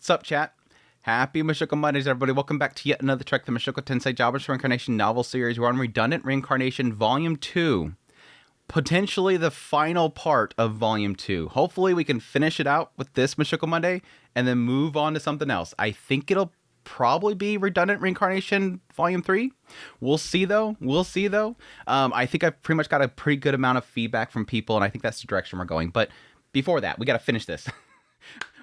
Sup, chat? Happy Mushoku Mondays, everybody. Welcome back to yet another trek, the Mushoku Tensei Jobless Reincarnation novel series. We're on Redundant Reincarnation Volume 2. Potentially the final part of Volume 2. Hopefully we can finish it out with this Mushoku Monday and then move on to something else. I think it'll probably be Redundant Reincarnation Volume 3. We'll see, though. I think I've pretty much got a pretty good amount of feedback from people, and I think that's the direction we're going. But before that, we got to finish this.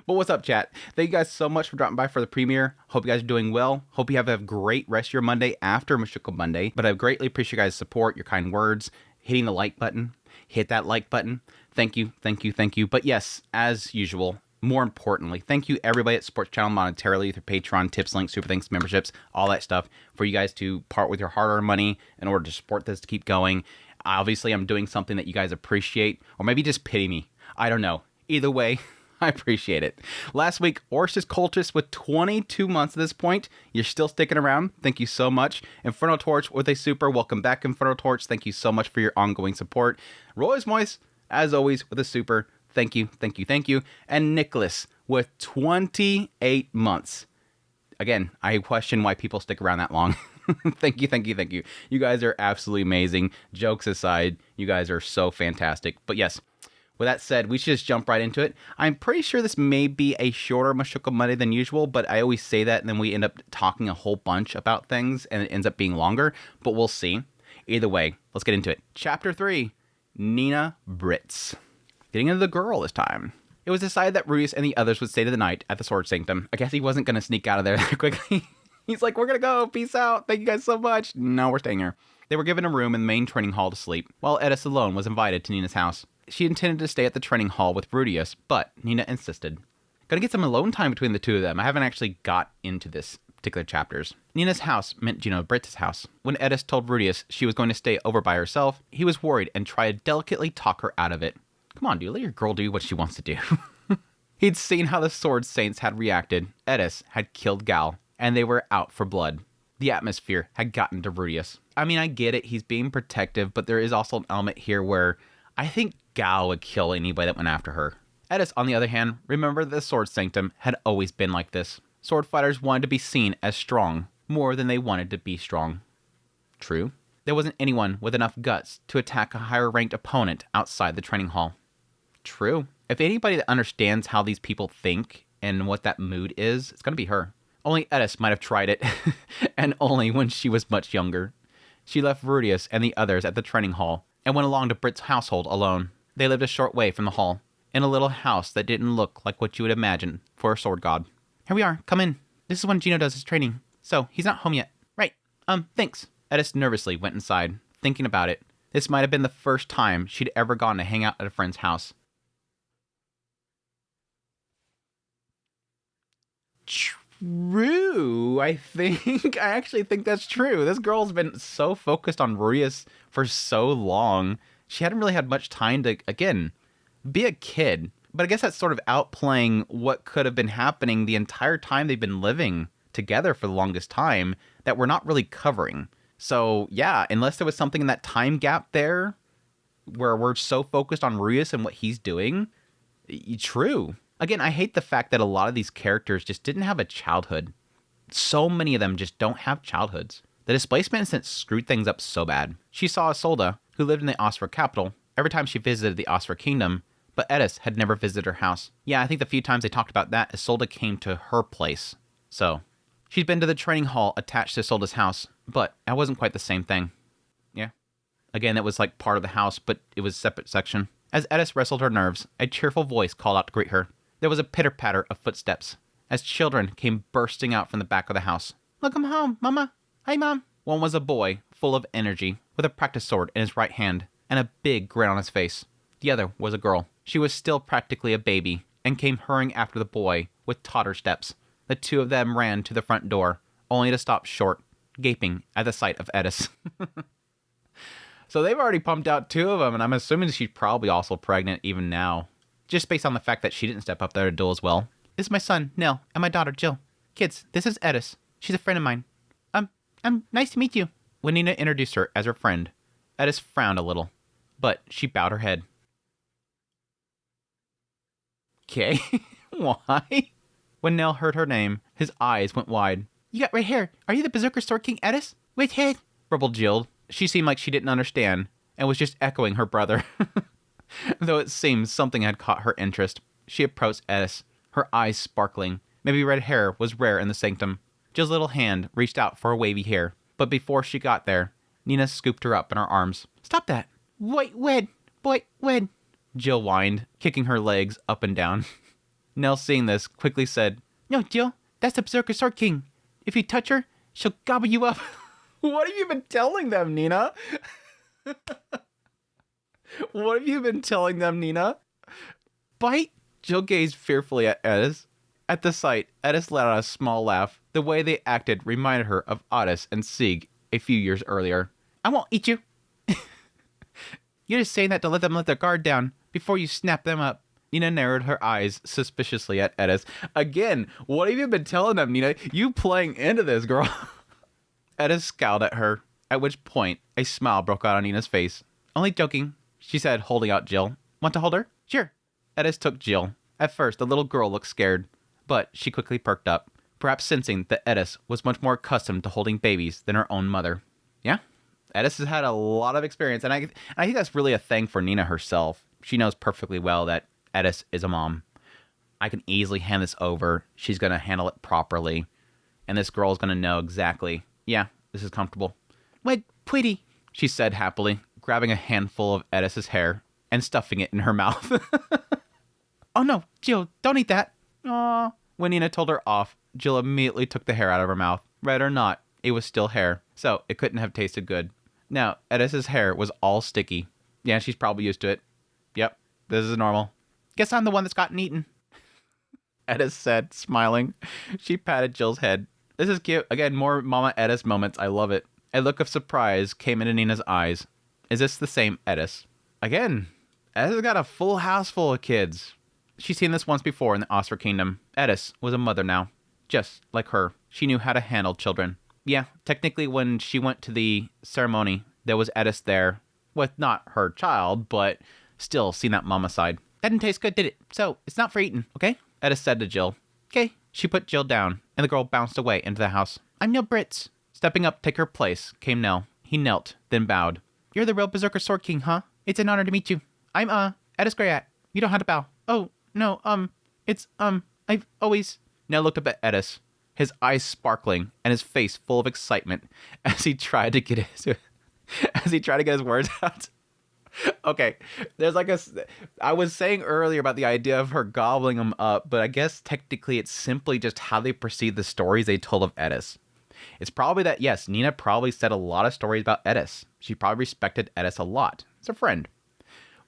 But what's up, chat? Thank you guys so much for dropping by for the premiere. Hope you guys are doing well. Hope you have a great rest of your Monday after Mushoku Monday. But I greatly appreciate you guys' support, your kind words, hitting the like button. Hit that like button. Thank you. But yes, as usual, more importantly, thank you everybody at Sports Channel monetarily through Patreon, tips, links, super thanks, memberships, all that stuff, for you guys to part with your hard-earned money in order to support this to keep going. Obviously, I'm doing something that you guys appreciate, or maybe just pity me. I don't know. Either way, I appreciate it. Last week, Orsis Cultist with 22 months at this point. You're still sticking around. Thank you so much. Inferno Torch with a super. Welcome back, Inferno Torch. Thank you so much for your ongoing support. Royce Moise, as always, with a super. Thank you. And Nicholas with 28 months. Again, I question why people stick around that long. Thank you. You guys are absolutely amazing. Jokes aside, you guys are so fantastic. But yes, with that said, we should just jump right into it. I'm pretty sure this may be a shorter Mushoku Monday than usual, but I always say that and then we end up talking a whole bunch about things and it ends up being longer, but we'll see. Either way, let's get into it. Chapter 3, Nina Brits. Getting into the girl this time. It was decided that Rudius and the others would stay the night at the Sword Sanctum. I guess he wasn't going to sneak out of there that quickly. He's like, we're going to go. Peace out. Thank you guys so much. No, we're staying here. They were given a room in the main training hall to sleep, while Edis alone was invited to Nina's house. She intended to stay at the training hall with Rudius, but Nina insisted. Gotta get some alone time between the two of them. I haven't actually got into this particular chapters. Nina's house meant Gino Britt's house. When Edis told Rudius she was going to stay over by herself, he was worried and tried to delicately talk her out of it. Come on, dude, let your girl do what she wants to do. He'd seen how the Sword Saints had reacted. Edis had killed Gal, and they were out for blood. The atmosphere had gotten to Rudius. I mean, I get it, he's being protective, but there is also an element here where I think Gal would kill anybody that went after her. Edis, on the other hand, remembered that the Sword Sanctum had always been like this. Sword fighters wanted to be seen as strong, more than they wanted to be strong. True. There wasn't anyone with enough guts to attack a higher-ranked opponent outside the training hall. True. If anybody that understands how these people think and what that mood is, it's going to be her. Only Edis might have tried it, and only when she was much younger. She left Rudius and the others at the training hall, and went along to Britt's household alone. They lived a short way from the hall, in a little house that didn't look like what you would imagine for a sword god. Here we are, come in. This is when Gino does his training, so he's not home yet. Right, thanks. Edis nervously went inside, thinking about it. This might have been the first time she'd ever gone to hang out at a friend's house. True, I actually think that's true. This girl's been so focused on Rudius for so long. She hadn't really had much time to, again, be a kid. But I guess that's sort of outplaying what could have been happening the entire time they've been living together for the longest time that we're not really covering. So, yeah, unless there was something in that time gap there where we're so focused on Rudius and what he's doing, true. Again, I hate the fact that a lot of these characters just didn't have a childhood. So many of them just don't have childhoods. The displacement incident screwed things up so bad. She saw Isolde, who lived in the Osfer capital, every time she visited the Osfer kingdom, but Edis had never visited her house. Yeah, I think the few times they talked about that, Isolde came to her place. So, she'd been to the training hall attached to Isolde's house, but that wasn't quite the same thing. Yeah. Again, that was like part of the house, but it was a separate section. As Edis wrestled her nerves, a cheerful voice called out to greet her. There was a pitter-patter of footsteps, as children came bursting out from the back of the house. Look, I'm home, Mama. Hi, Mom. One was a boy, full of energy, with a practice sword in his right hand, and a big grin on his face. The other was a girl. She was still practically a baby, and came hurrying after the boy with totter steps. The two of them ran to the front door, only to stop short, gaping at the sight of Edis. So they've already pumped out two of them, and I'm assuming she's probably also pregnant even now. Just based on the fact that she didn't step up there to duel as well. This is my son, Nell, and my daughter, Jill. Kids, this is Edis. She's a friend of mine. Nice to meet you. When Nina introduced her as her friend, Edis frowned a little, but she bowed her head. Okay. Why? When Nell heard her name, his eyes went wide. You got red hair. Are you the Berserker Sword King Edis? Red head, burbled Jill. She seemed like she didn't understand and was just echoing her brother. Though it seemed something had caught her interest, she approached Edis, her eyes sparkling. Maybe red hair was rare in the sanctum. Jill's little hand reached out for her wavy hair, but before she got there, Nina scooped her up in her arms. Stop that. Wait, wed. Boy, wed. Jill whined, kicking her legs up and down. Nell, seeing this, quickly said, No, Jill, that's the Berserker Sword King. If you touch her, she'll gobble you up. What have you been telling them, Nina? What have you been telling them, Nina? Bite? Jill gazed fearfully at Edis. At the sight, Edis let out a small laugh. The way they acted reminded her of Otis and Sieg a few years earlier. I won't eat you. You're just saying that to let them let their guard down before you snap them up. Nina narrowed her eyes suspiciously at Edis. Again, what have you been telling them, Nina? You playing into this, girl. Edis scowled at her, at which point a smile broke out on Nina's face. Only joking, she said, holding out Jill. Want to hold her? Sure. Edis took Jill. At first, the little girl looked scared, but she quickly perked up, perhaps sensing that Edis was much more accustomed to holding babies than her own mother. Yeah, Edis has had a lot of experience, and I think that's really a thing for Nina herself. She knows perfectly well that Edis is a mom. I can easily hand this over. She's going to handle it properly, and this girl is going to know exactly, yeah, this is comfortable. Wait, pretty, she said happily, grabbing a handful of Edis's hair and stuffing it in her mouth. Oh no, Jill, don't eat that. Aw. When Nina told her off, Jill immediately took the hair out of her mouth. Red or not, it was still hair, so it couldn't have tasted good. Now, Edis's hair was all sticky. Yeah, she's probably used to it. Yep, this is normal. Guess I'm the one that's gotten eaten. Edis said, smiling. She patted Jill's head. This is cute. Again, more Mama Edis moments. I love it. A look of surprise came into Nina's eyes. Is this the same Edis? Again, Edis has got a full house full of kids. She's seen this once before in the Oscar Kingdom. Edis was a mother now. Just like her, she knew how to handle children. Yeah, technically when she went to the ceremony, there was Edis there with not her child, but still seen that mama side. That didn't taste good, did it? So, it's not for eating, okay? Edis said to Jill. Okay. She put Jill down, and the girl bounced away into the house. I'm no Brits. Stepping up to take her place came Nell. He knelt, then bowed. You're the real Berserker Sword King, huh? It's an honor to meet you. I'm, Edis Greyrat. You don't have to bow. Oh, no, I've always... Nell looked up at Edis, his eyes sparkling and his face full of excitement as he tried to get his words out. Okay, there's like I was saying earlier about the idea of her gobbling them up, but I guess technically it's simply just how they perceive the stories they told of Edis. It's probably that, yes, Nina probably said a lot of stories about Edis. She probably respected Edis a lot as a friend.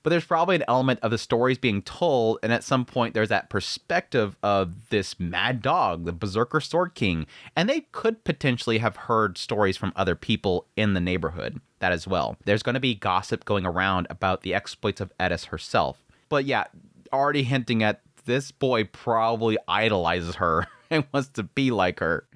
But there's probably an element of the stories being told, and at some point there's that perspective of this mad dog, the Berserker Sword King, and they could potentially have heard stories from other people in the neighborhood, that as well. There's going to be gossip going around about the exploits of Edis herself. But yeah, already hinting at this boy probably idolizes her and wants to be like her.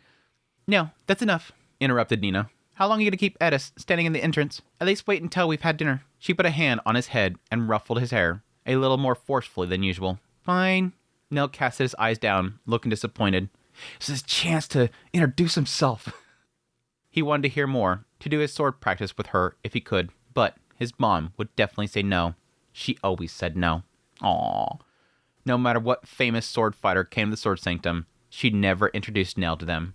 No, that's enough, interrupted Nina. How long are you going to keep Edis standing in the entrance? At least wait until we've had dinner. She put a hand on his head and ruffled his hair, a little more forcefully than usual. Fine. Nell casted his eyes down, looking disappointed. This is his chance to introduce himself. He wanted to hear more, to do his sword practice with her if he could, but his mom would definitely say no. She always said no. Aww. No matter what famous sword fighter came to the Sword Sanctum, she'd never introduced Nell to them.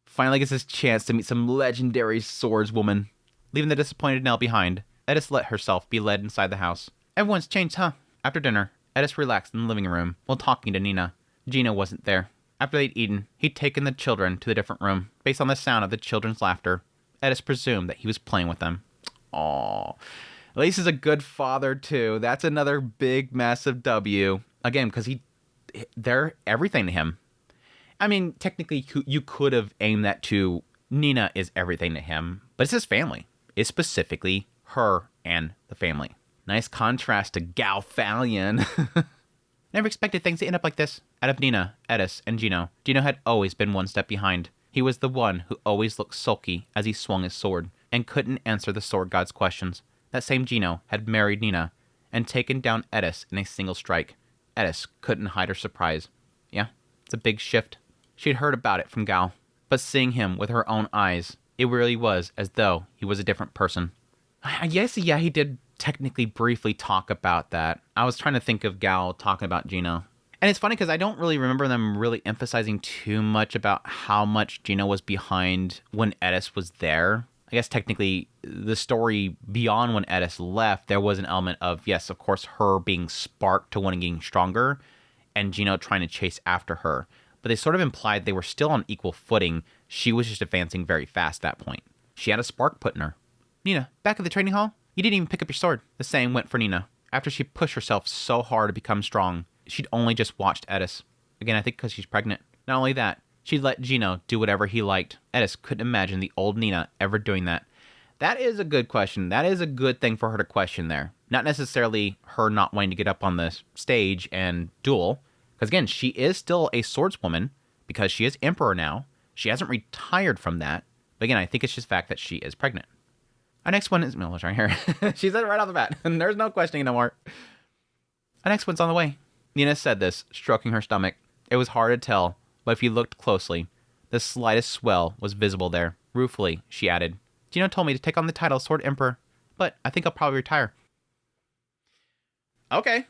Finally gets his chance to meet some legendary swordswoman. Leaving the disappointed Nell behind, Edis let herself be led inside the house. Everyone's changed, huh? After dinner, Edis relaxed in the living room while talking to Nina. Gino wasn't there. After they'd eaten, he'd taken the children to the different room. Based on the sound of the children's laughter, Edis presumed that he was playing with them. Aww. At least he's a good father, too. That's another big, massive W. Again, because they're everything to him. I mean, technically, you could have aimed that to Nina is everything to him, but it's his family. It's specifically her and the family. Nice contrast to Galfalion. Never expected things to end up like this. Out of Nina, Edis, and Gino, Gino had always been one step behind. He was the one who always looked sulky as he swung his sword, and couldn't answer the sword god's questions. That same Gino had married Nina, and taken down Edis in a single strike. Edis couldn't hide her surprise. Yeah, It's a big shift. She'd heard about it from Gao, but seeing him with her own eyes, it really was as though he was a different person. I guess, yeah, he did technically briefly talk about that. I was trying to think of Gao talking about Gino. And it's funny because I don't really remember them really emphasizing too much about how much Gino was behind when Edis was there. I guess technically the story beyond when Edis left, there was an element of, yes, of course, her being sparked to wanting getting stronger and Gino trying to chase after her. But they sort of implied they were still on equal footing. She was just advancing very fast at that point. She had a spark put in her. Nina, back at the training hall, you didn't even pick up your sword. The same went for Nina. After she pushed herself so hard to become strong, she'd only just watched Edis. Again, I think because she's pregnant. Not only that, she'd let Gino do whatever he liked. Edis couldn't imagine the old Nina ever doing that. That is a good question. That is a good thing for her to question there. Not necessarily her not wanting to get up on the stage and duel. Because again, she is still a swordswoman because she is emperor now. She hasn't retired from that. But again, I think it's just the fact that she is pregnant. Our next one is... No, right here. She said it right off the bat. And there's no questioning no more. Our next one's on the way. Nina said this, stroking her stomach. It was hard to tell, but if you looked closely, the slightest swell was visible there. Ruefully, she added, Gino told me to take on the title Sword Emperor, but I think I'll probably retire. Okay.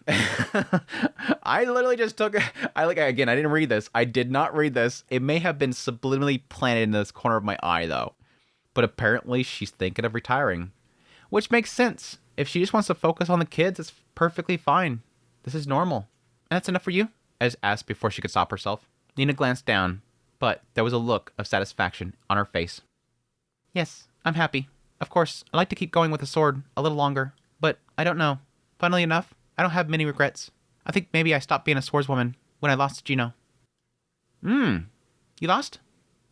I literally just took... Again, I didn't read this. I did not read this. It may have been subliminally planted in this corner of my eye, though. But apparently she's thinking of retiring. Which makes sense. If she just wants to focus on the kids, it's perfectly fine. This is normal. And that's enough for you? As asked before she could stop herself. Nina glanced down, but there was a look of satisfaction on her face. Yes, I'm happy. Of course, I'd like to keep going with the sword a little longer, but I don't know. Funnily enough, I don't have many regrets. I think maybe I stopped being a swordswoman when I lost to Gino. You lost?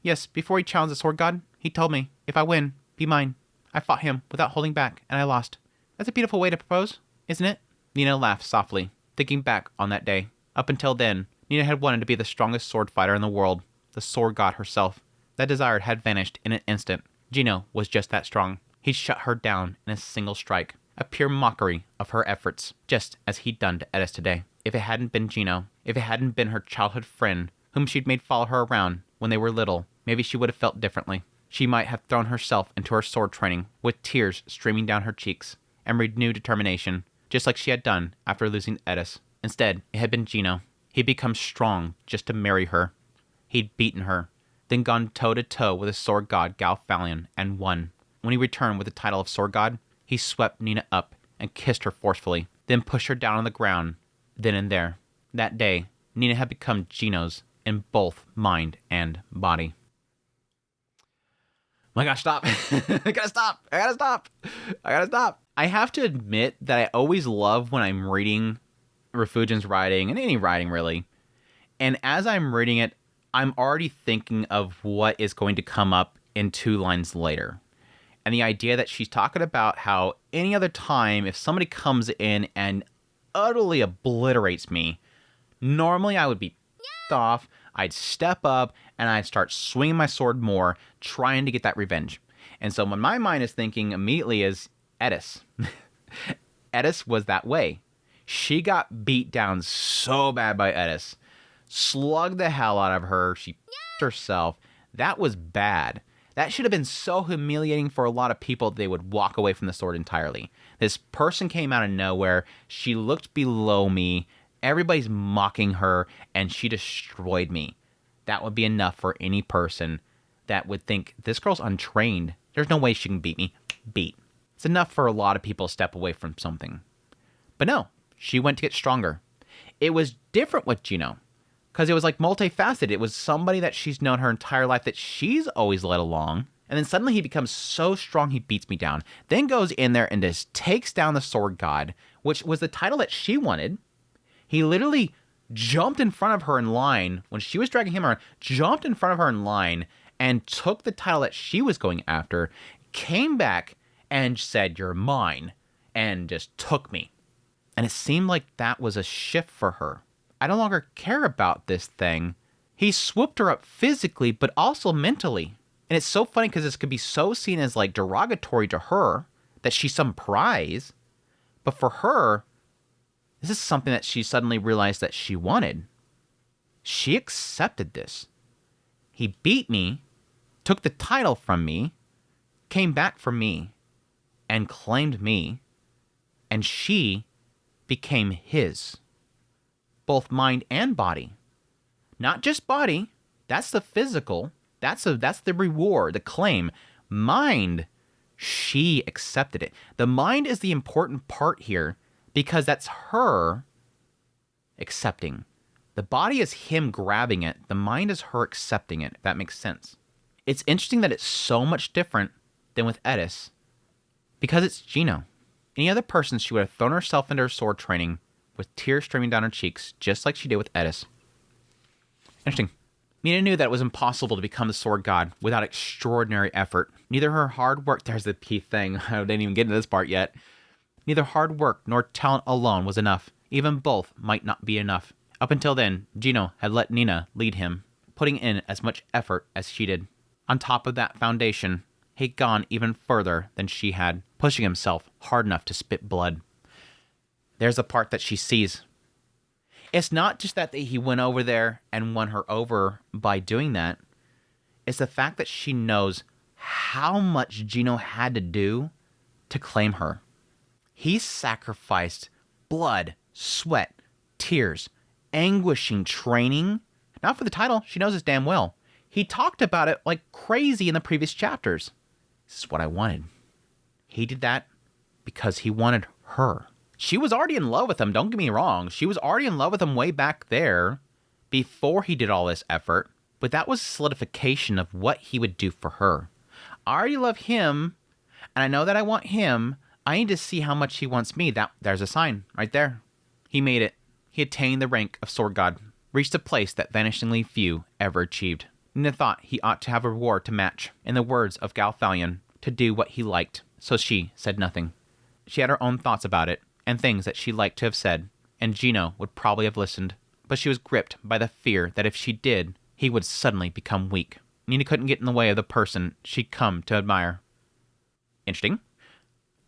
Yes, before he challenged the sword god, he told me, if I win, be mine. I fought him without holding back, and I lost. That's a beautiful way to propose, isn't it? Nina laughed softly, thinking back on that day. Up until then, Nina had wanted to be the strongest sword fighter in the world, the sword god herself. That desire had vanished in an instant. Gino was just that strong. He'd shut her down in a single strike, a pure mockery of her efforts, just as he'd done to Edis today. If it hadn't been Gino, if it hadn't been her childhood friend, whom she'd made follow her around when they were little, maybe she would have felt differently. She might have thrown herself into her sword training with tears streaming down her cheeks and renewed determination, just like she had done after losing Edis. Instead, it had been Gino. He'd become strong just to marry her. He'd beaten her, then gone toe-to-toe with the sword god Galfalion and won. When he returned with the title of sword god, he swept Nina up and kissed her forcefully, then pushed her down on the ground, then and there. That day, Nina had become Gino's in both mind and body. Oh my gosh, stop. I gotta stop. I have to admit that I always love when I'm reading Refugian's writing, and any writing really. And as I'm reading it, I'm already thinking of what is going to come up in 2 lines later. And the idea that she's talking about how any other time, if somebody comes in and utterly obliterates me, normally I would be off, I'd step up, and I'd start swinging my sword more, trying to get that revenge. And so when my mind is thinking immediately is Edis. Edis was that way. She got beat down so bad by Edis. Slugged the hell out of her. She herself. That was bad. That should have been so humiliating for a lot of people they would walk away from the sword entirely. This person came out of nowhere. She looked below me. Everybody's mocking her, and she destroyed me. That would be enough for any person that would think, this girl's untrained. There's no way she can beat me. Beat. It's enough for a lot of people to step away from something. But no, she went to get stronger. It was different with Gino, because it was like multifaceted. It was somebody that she's known her entire life that she's always led along. And then suddenly he becomes so strong he beats me down. Then goes in there and just takes down the sword god, which was the title that she wanted. He literally jumped in front of her in line when she was dragging him around, jumped in front of her in line and took the title that she was going after, came back and said, "You're mine," and just took me. And it seemed like that was a shift for her. I no longer care about this thing. He swooped her up physically, but also mentally. And it's so funny because this could be so seen as like derogatory to her that she's some prize. But for her, this is something that she suddenly realized that she wanted. She accepted this. He beat me, took the title from me, came back for me, and claimed me, and she became his. Both mind and body. Not just body, that's the physical, that's the reward, the claim. Mind, she accepted it. The mind is the important part here because that's her accepting. The body is him grabbing it. The mind is her accepting it, if that makes sense. It's interesting that it's so much different than with Edis because it's Gino. Any other person, she would have thrown herself into her sword training with tears streaming down her cheeks, just like she did with Edis. Interesting. Mina knew that it was impossible to become the sword god without extraordinary effort. Neither her hard work, there's the key thing, I didn't even get into this part yet. Neither hard work nor talent alone was enough. Even both might not be enough. Up until then, Gino had let Nina lead him, putting in as much effort as she did. On top of that foundation, he'd gone even further than she had, pushing himself hard enough to spit blood. There's the part that she sees. It's not just that he went over there and won her over by doing that. It's the fact that she knows how much Gino had to do to claim her. He sacrificed blood, sweat, tears, anguishing training. Not for the title, she knows this damn well. He talked about it like crazy in the previous chapters. This is what I wanted. He did that because he wanted her. She was already in love with him, don't get me wrong. She was already in love with him way back there before he did all this effort. But that was solidification of what he would do for her. I already love him, and I know that I want him. I need to see how much he wants me. There's a sign right there. He made it. He attained the rank of sword god, reached a place that vanishingly few ever achieved. Nina thought he ought to have a reward to match, in the words of Galfalion, to do what he liked, so she said nothing. She had her own thoughts about it, and things that she liked to have said, and Gino would probably have listened, but she was gripped by the fear that if she did, he would suddenly become weak. Nina couldn't get in the way of the person she'd come to admire. Interesting.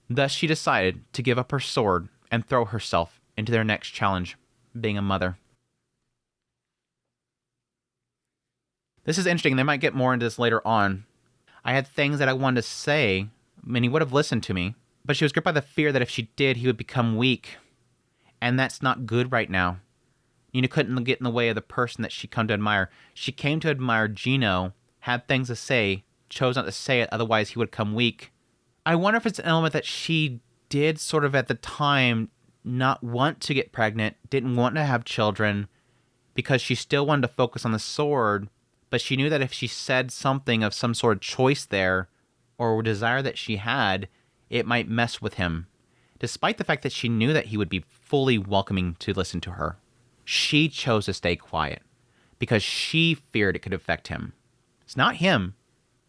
Thus she decided to give up her sword and throw herself into their next challenge, being a mother. This is interesting. They might get more into this later on. I had things that I wanted to say, and he would have listened to me, but she was gripped by the fear that if she did, he would become weak. And that's not good right now. Nina couldn't get in the way of the person that she'd come to admire. She came to admire Gino, had things to say, chose not to say it, otherwise he would become weak. I wonder if it's an element that she did sort of at the time not want to get pregnant, didn't want to have children, because she still wanted to focus on the sword, but she knew that if she said something of some sort of choice there, or desire that she had, it might mess with him, despite the fact that she knew that he would be fully welcoming to listen to her. She chose to stay quiet, because she feared it could affect him. It's not him.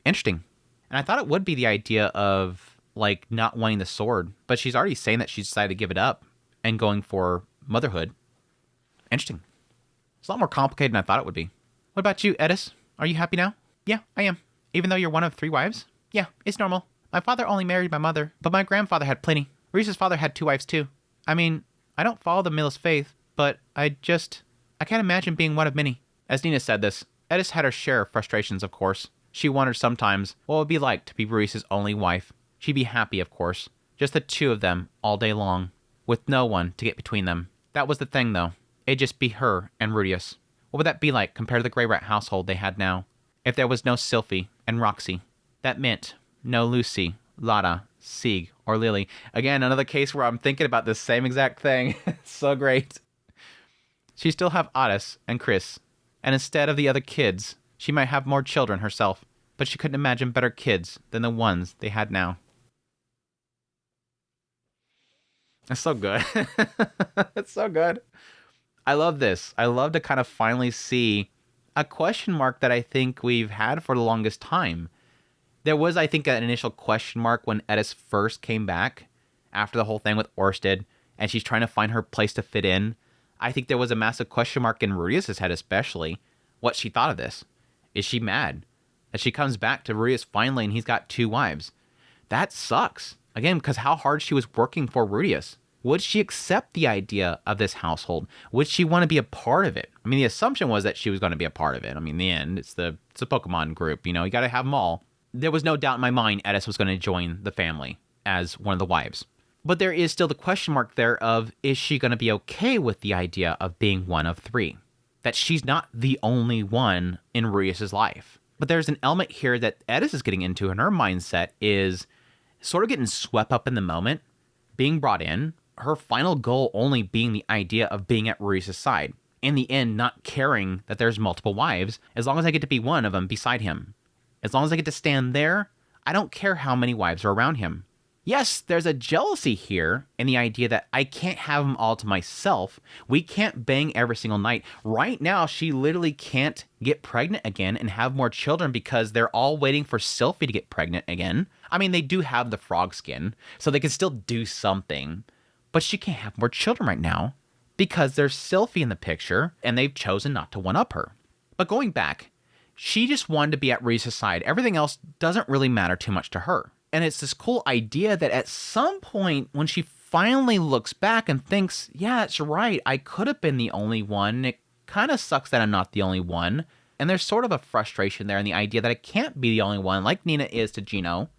Interesting. And I thought it would be the idea of, like, not wanting the sword, but she's already saying that she's decided to give it up and going for motherhood. Interesting. It's a lot more complicated than I thought it would be. What about you, Edis? Are you happy now? Yeah, I am. Even though you're one of 3 wives? Yeah, it's normal. My father only married my mother, but my grandfather had plenty. Reese's father had 2 wives too. I mean, I don't follow the Millis faith, but I can't imagine being one of many. As Nina said this, Edis had her share of frustrations, of course. She wondered sometimes what it would be like to be Reese's only wife. She'd be happy, of course. Just the 2 of them all day long, with no one to get between them. That was the thing, though. It'd just be her and Rudius. What would that be like compared to the Greyrat household they had now? If there was no Sylphie and Roxy. That meant no Lucy, Lada, Sieg, or Lily. Again, another case where I'm thinking about this same exact thing. So great. She'd still have Otis and Chris. And instead of the other kids, she might have more children herself. But she couldn't imagine better kids than the ones they had now. That's so good. It's so good. I love this. I love to kind of finally see a question mark that I think we've had for the longest time. There was, I think, an initial question mark when Edis first came back after the whole thing with Orsted, and she's trying to find her place to fit in. I think there was a massive question mark in Rudius' head, especially, what she thought of this. Is she mad that she comes back to Rudius finally and he's got 2 wives? That sucks. Again, because how hard she was working for Rudius. Would she accept the idea of this household? Would she want to be a part of it? I mean, the assumption was that she was going to be a part of it. I mean, in the end, it's a Pokemon group. You know, you got to have them all. There was no doubt in my mind Edis was going to join the family as one of the wives. But there is still the question mark there of, is she going to be okay with the idea of being one of three? That she's not the only one in Rudeus's life. But there's an element here that Edis is getting into, and her mindset is sort of getting swept up in the moment, being brought in, her final goal only being the idea of being at Rudeus's side. In the end, not caring that there's multiple wives, as long as I get to be one of them beside him. As long as I get to stand there, I don't care how many wives are around him. Yes, there's a jealousy here in the idea that I can't have them all to myself. We can't bang every single night. Right now, she literally can't get pregnant again and have more children because they're all waiting for Sylphie to get pregnant again. I mean, they do have the frog skin, so they can still do something. But she can't have more children right now because there's Sylphie in the picture and they've chosen not to one-up her. But going back, she just wanted to be at Rudeus's side. Everything else doesn't really matter too much to her. And it's this cool idea that at some point when she finally looks back and thinks, yeah, it's right, I could have been the only one. It kind of sucks that I'm not the only one. And there's sort of a frustration there in the idea that I can't be the only one like Nina is to Gino.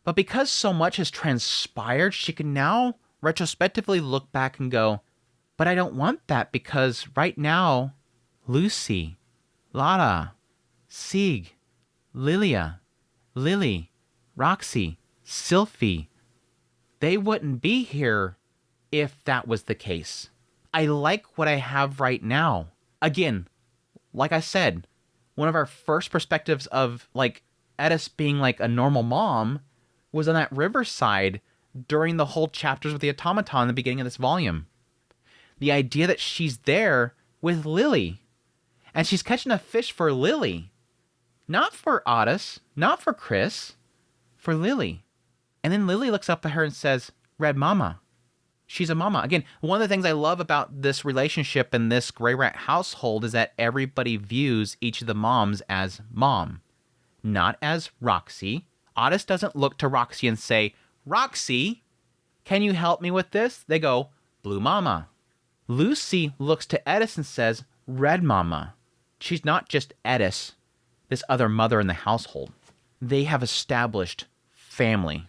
But because so much has transpired, she can now retrospectively look back and go, but I don't want that because right now, Lucy, Lara, Sieg, Lilia, Lily, Roxy, Sylphie, they wouldn't be here if that was the case. I like what I have right now. Again, like I said, one of our first perspectives of like Edis being like a normal mom was on that riverside during the whole chapters with the automaton in the beginning of this volume. The idea that she's there with Lily, and she's catching a fish for Lily. Not for Otis, not for Chris, for Lily. And then Lily looks up at her and says, Red Mama. She's a mama. Again, one of the things I love about this relationship in this Greyrat household is that everybody views each of the moms as mom, not as Roxy. Otis doesn't look to Roxy and say, Roxy, can you help me with this? They go, Blue Mama. Lucy looks to Edis and says, Red Mama. She's not just Edis, this other mother in the household. They have established family.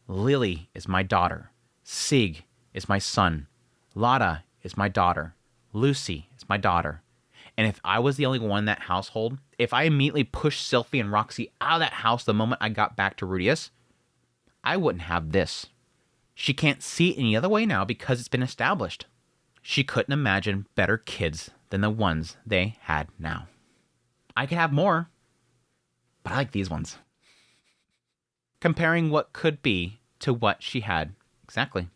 Lily is my daughter. Sieg is my son. Lada is my daughter. Lucy is my daughter. And if I was the only one in that household, if I immediately pushed Sylphie and Roxy out of that house the moment I got back to Rudeus, I wouldn't have this. She can't see it any other way now because it's been established. She couldn't imagine better kids than the ones they had now. I could have more, but I like these ones. Comparing what could be to what she had. Exactly.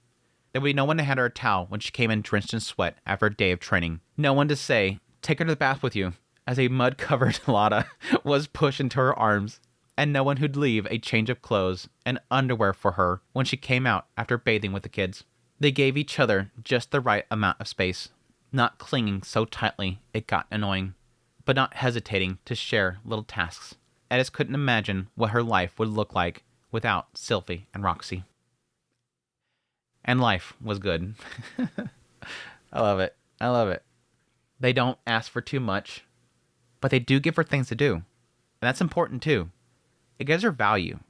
There would be no one to hand her a towel when she came in drenched in sweat after a day of training. No one to say, take her to the bath with you, as a mud-covered Lada was pushed into her arms, and no one who'd leave a change of clothes and underwear for her when she came out after bathing with the kids. They gave each other just the right amount of space, not clinging so tightly it got annoying, but not hesitating to share little tasks. Edis couldn't imagine what her life would look like without Sylphie and Roxy. And life was good. I love it. I love it. They don't ask for too much, but they do give her things to do. And that's important too. It gives her value.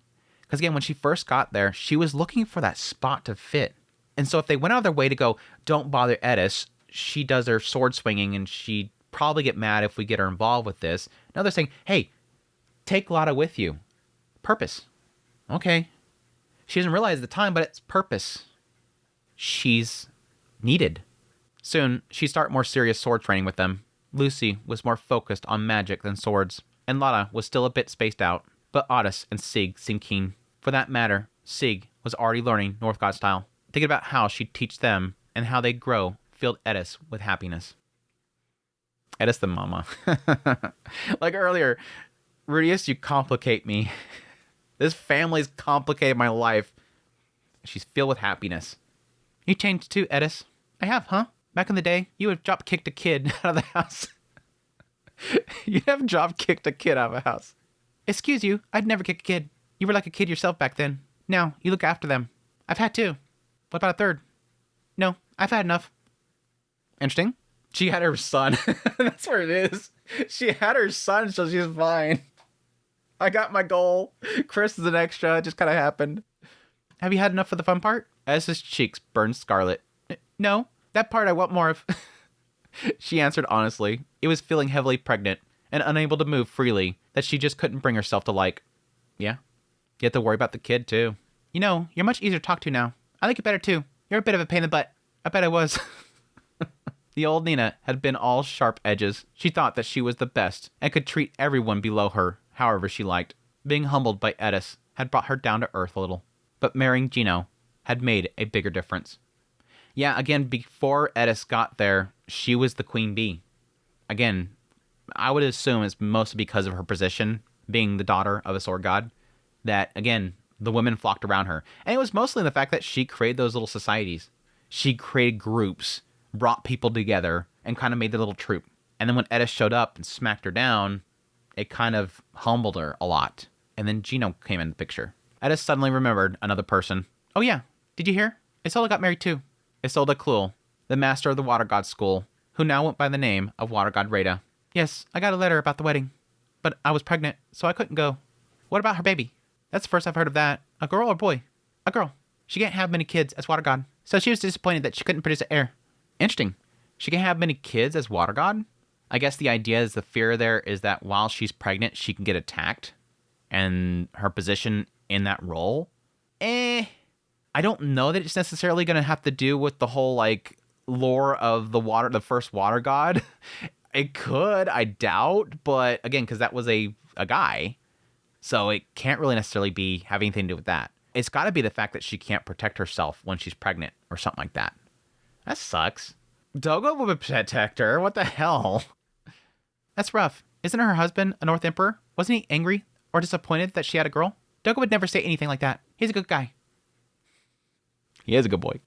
Because again, when she first got there, she was looking for that spot to fit. And so if they went out of their way to go, don't bother Edis, she does her sword swinging and she'd probably get mad if we get her involved with this. Now they're saying, hey, take Lada with you. Purpose. Okay. She doesn't realize at the time, but it's purpose. She's needed. Soon, she'd start more serious sword training with them. Lucy was more focused on magic than swords, and Lada was still a bit spaced out, but Otis and Sieg seemed keen. For that matter, Sieg was already learning Northgard style, thinking about how she'd teach them and how they'd grow filled Edis with happiness. Edis the mama. Like earlier, Rudeus, you complicate me. This family's complicated my life. She's filled with happiness. You changed too, Edis. I have, huh? Back in the day, you would drop-kicked a kid out of the house. You'd have drop-kicked a kid out of a house. Excuse you, I'd never kick a kid. You were like a kid yourself back then. Now, you look after them. I've had two. What about a third? No, I've had enough. Interesting. She had her son. That's where it is. She had her son, so she's fine. I got my goal. Chris is an extra. It just kind of happened. Have you had enough for the fun part? Edis's cheeks burned scarlet. No, that part I want more of. She answered honestly. It was feeling heavily pregnant and unable to move freely that she just couldn't bring herself to like. Yeah. You have to worry about the kid, too. You know, you're much easier to talk to now. I like it better, too. You're a bit of a pain in the butt. I bet I was. The old Nina had been all sharp edges. She thought that she was the best and could treat everyone below her however she liked. Being humbled by Edis had brought her down to earth a little. But marrying Gino had made a bigger difference. Yeah, again, before Edis got there, she was the queen bee. Again, I would assume it's mostly because of her position, being the daughter of a sword god, that, again, the women flocked around her. And it was mostly the fact that she created those little societies. She created groups, brought people together, and kind of made the little troop. And then when Edis showed up and smacked her down, it kind of humbled her a lot. And then Gino came in the picture. Edis suddenly remembered another person. Oh yeah, did you hear? Isolde got married too. Isolde Kluel, the master of the Water God School, who now went by the name of Water God Rada. Yes, I got a letter about the wedding, but I was pregnant, so I couldn't go. What about her baby? That's the first I've heard of that. A girl or boy? A girl. She can't have many kids as Water God, so she was disappointed that she couldn't produce an heir. Interesting. She can't have many kids as Water God? I guess the idea is the fear there is that while she's pregnant, she can get attacked, and her position in that role? I don't know that it's necessarily going to have to do with the whole, like, lore of the first water god. It could, I doubt, but again, because that was a guy, so it can't really necessarily be having anything to do with that. It's got to be the fact that she can't protect herself when she's pregnant or something like that. That sucks. Doga would protect her. What the hell? That's rough. Isn't her husband a North Emperor? Wasn't he angry or disappointed that she had a girl? Doga would never say anything like that. He's a good guy. He is a good boy.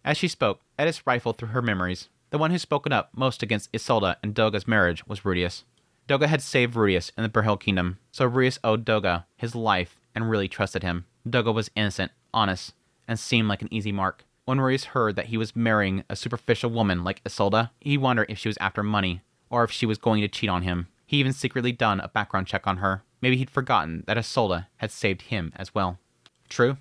As she spoke, Edis rifled through her memories. The one who spoken up most against Isolde and Doga's marriage was Rudius. Doga had saved Rudius in the Berhil Kingdom, so Rudius owed Doga his life and really trusted him. Doga was innocent, honest, and seemed like an easy mark. When Rudius heard that he was marrying a superficial woman like Isolde, he wondered if she was after money, or if she was going to cheat on him. He even secretly done a background check on her. Maybe he'd forgotten that Isolde had saved him as well. True.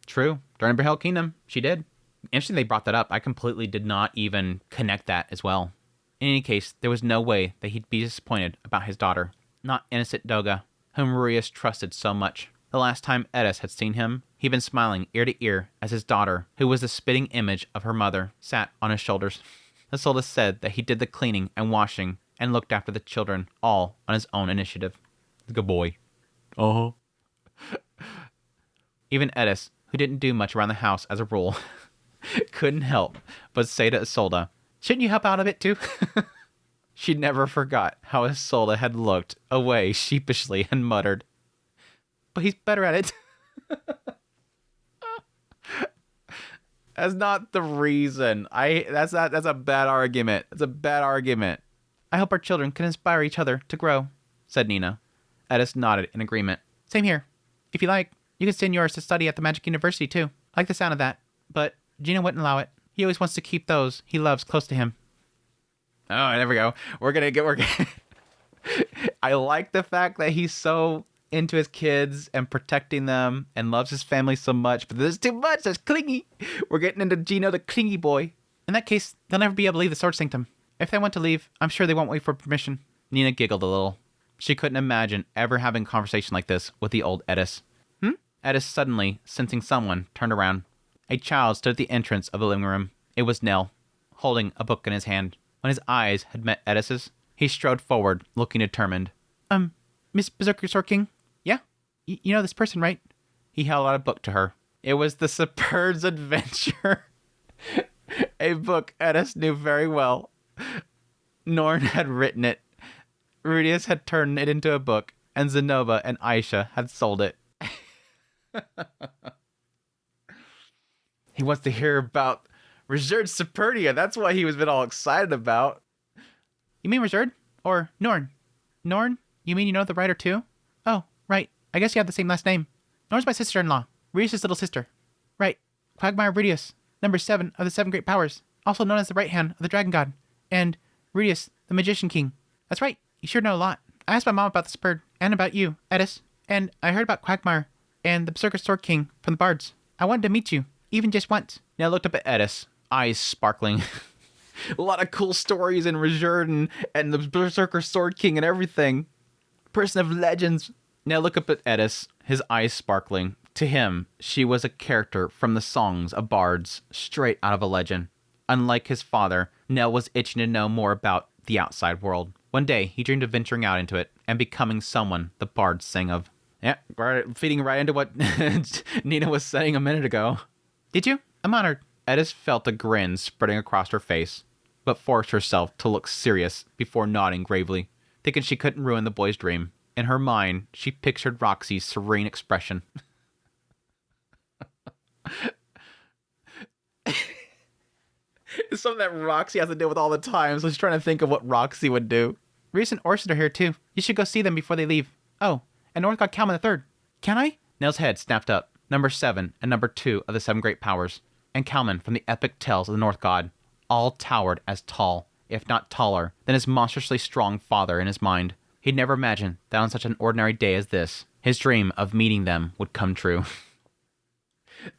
During Berhil Kingdom, she did. Interesting they brought that up. I completely did not even connect that as well. In any case, there was no way that he'd be disappointed about his daughter. Not innocent Doga, whom Rudius trusted so much. The last time Edis had seen him, he'd been smiling ear to ear as his daughter, who was the spitting image of her mother, sat on his shoulders. Isolde said that he did the cleaning and washing and looked after the children, all on his own initiative. Good boy. Uh-huh. Even Edis, who didn't do much around the house as a rule, couldn't help but say to Isolde, shouldn't you help out a bit too? She never forgot how Isolde had looked away sheepishly and muttered, but he's better at it. That's not the reason. That's a bad argument. It's a bad argument. I hope our children can inspire each other to grow, said Nina. Edis nodded in agreement. Same here. If you like, you can send yours to study at the Magic University too. I like the sound of that. But Gino wouldn't allow it. He always wants to keep those he loves close to him. Oh, there we go. I like the fact that he's so into his kids and protecting them and loves his family so much, but there's too much. There's clingy. We're getting into Gino, the clingy boy. In that case, they'll never be able to leave the Sword Sanctum. If they want to leave, I'm sure they won't wait for permission. Nina giggled a little. She couldn't imagine ever having a conversation like this with the old Edis. Edis suddenly, sensing someone, turned around. A child stood at the entrance of the living room. It was Nell, holding a book in his hand. When his eyes had met Edis's, he strode forward, looking determined. Miss Berserker Sword King? Yeah? You know this person, right? He held out a book to her. It was The Superb's Adventure. A book Edis knew very well. Norn had written it. Rudius had turned it into a book, and Zenova and Aisha had sold it. He wants to hear about Reserved Superdia. That's why he was been all excited about. You mean Reserved? Or Norn? Norn? You mean you know the writer too? Oh, right. I guess you have the same last name. Norn's my sister-in-law. Rudius' little sister. Right. Quagmire Rudius. number 7 of the 7 great powers, also known as the right hand of the dragon god, and Rudius, the magician king. That's right, you sure know a lot. I asked my mom about this bird, and about you, Edis, and I heard about Quagmire, and the Berserker Sword King from the Bards. I wanted to meet you, even just once. Now looked up at Edis, eyes sparkling. A lot of cool stories in Redundant and the Berserker Sword King and everything. Person of legends. Now look up at Edis, his eyes sparkling. To him, she was a character from the songs of bards, straight out of a legend. Unlike his father, Nell was itching to know more about the outside world. One day, he dreamed of venturing out into it and becoming someone the bards sang of. Yeah, feeding right into what Nina was saying a minute ago. Did you? I'm honored. Edis felt a grin spreading across her face, but forced herself to look serious before nodding gravely, thinking she couldn't ruin the boy's dream. In her mind, she pictured Roxy's serene expression. It's something that Roxy has to deal with all the time, so she's trying to think of what Roxy would do. Reese and Orson are here too. You should go see them before they leave. Oh, and North God Kalman III. Can I? Nell's head snapped up. Number 7 and number 2 of the 7 great powers, and Kalman from the epic tales of the North God, all towered as tall, if not taller, than his monstrously strong father in his mind. He'd never imagined that on such an ordinary day as this, his dream of meeting them would come true.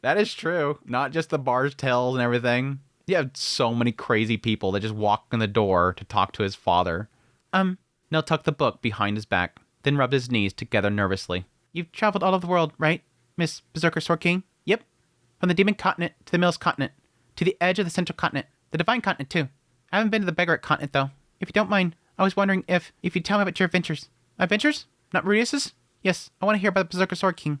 That is true. Not just the bar's tales and everything. You have so many crazy people that just walk in the door to talk to his father. Nell tucked the book behind his back, then rubbed his knees together nervously. You've traveled all over the world, right, Miss Berserker Sword King? Yep. From the Demon Continent to the Mills Continent, to the edge of the Central Continent, the Divine Continent too. I haven't been to the Greyrat Continent though. If you don't mind, I was wondering if you'd tell me about your adventures. My adventures? Not Rudius's? Yes, I want to hear about the Berserker Sword King.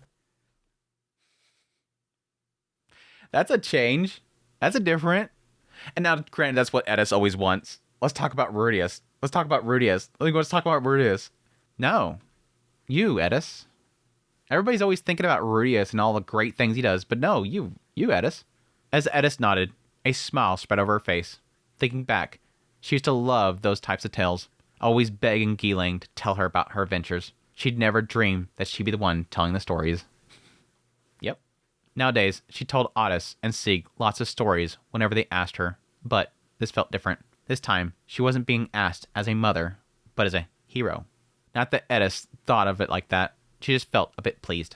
That's a change. That's a different. And now, granted, that's what Edis always wants. Let's talk about Rudius. Let's talk about Rudius. Let's talk about Rudius. No. You, Edis. Everybody's always thinking about Rudius and all the great things he does, but no, you, Edis. As Edis nodded, a smile spread over her face. Thinking back, she used to love those types of tales, always begging Ghislaine to tell her about her adventures. She'd never dreamed that she'd be the one telling the stories. Yep. Nowadays, she told Otis and Sieg lots of stories whenever they asked her, but this felt different. This time, she wasn't being asked as a mother, but as a hero. Not that Edis thought of it like that. She just felt a bit pleased.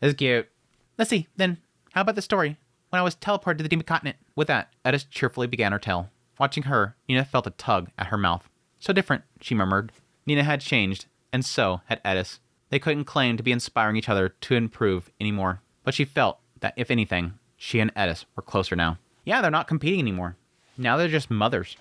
This is cute. Let's see, then, how about the story when I was teleported to the Demon Continent? With that, Edis cheerfully began her tale. Watching her, Nina felt a tug at her mouth. So different, she murmured. Nina had changed, and so had Edis. They couldn't claim to be inspiring each other to improve anymore. But she felt that, if anything, she and Edis were closer now. Yeah, they're not competing anymore. Now they're just mothers.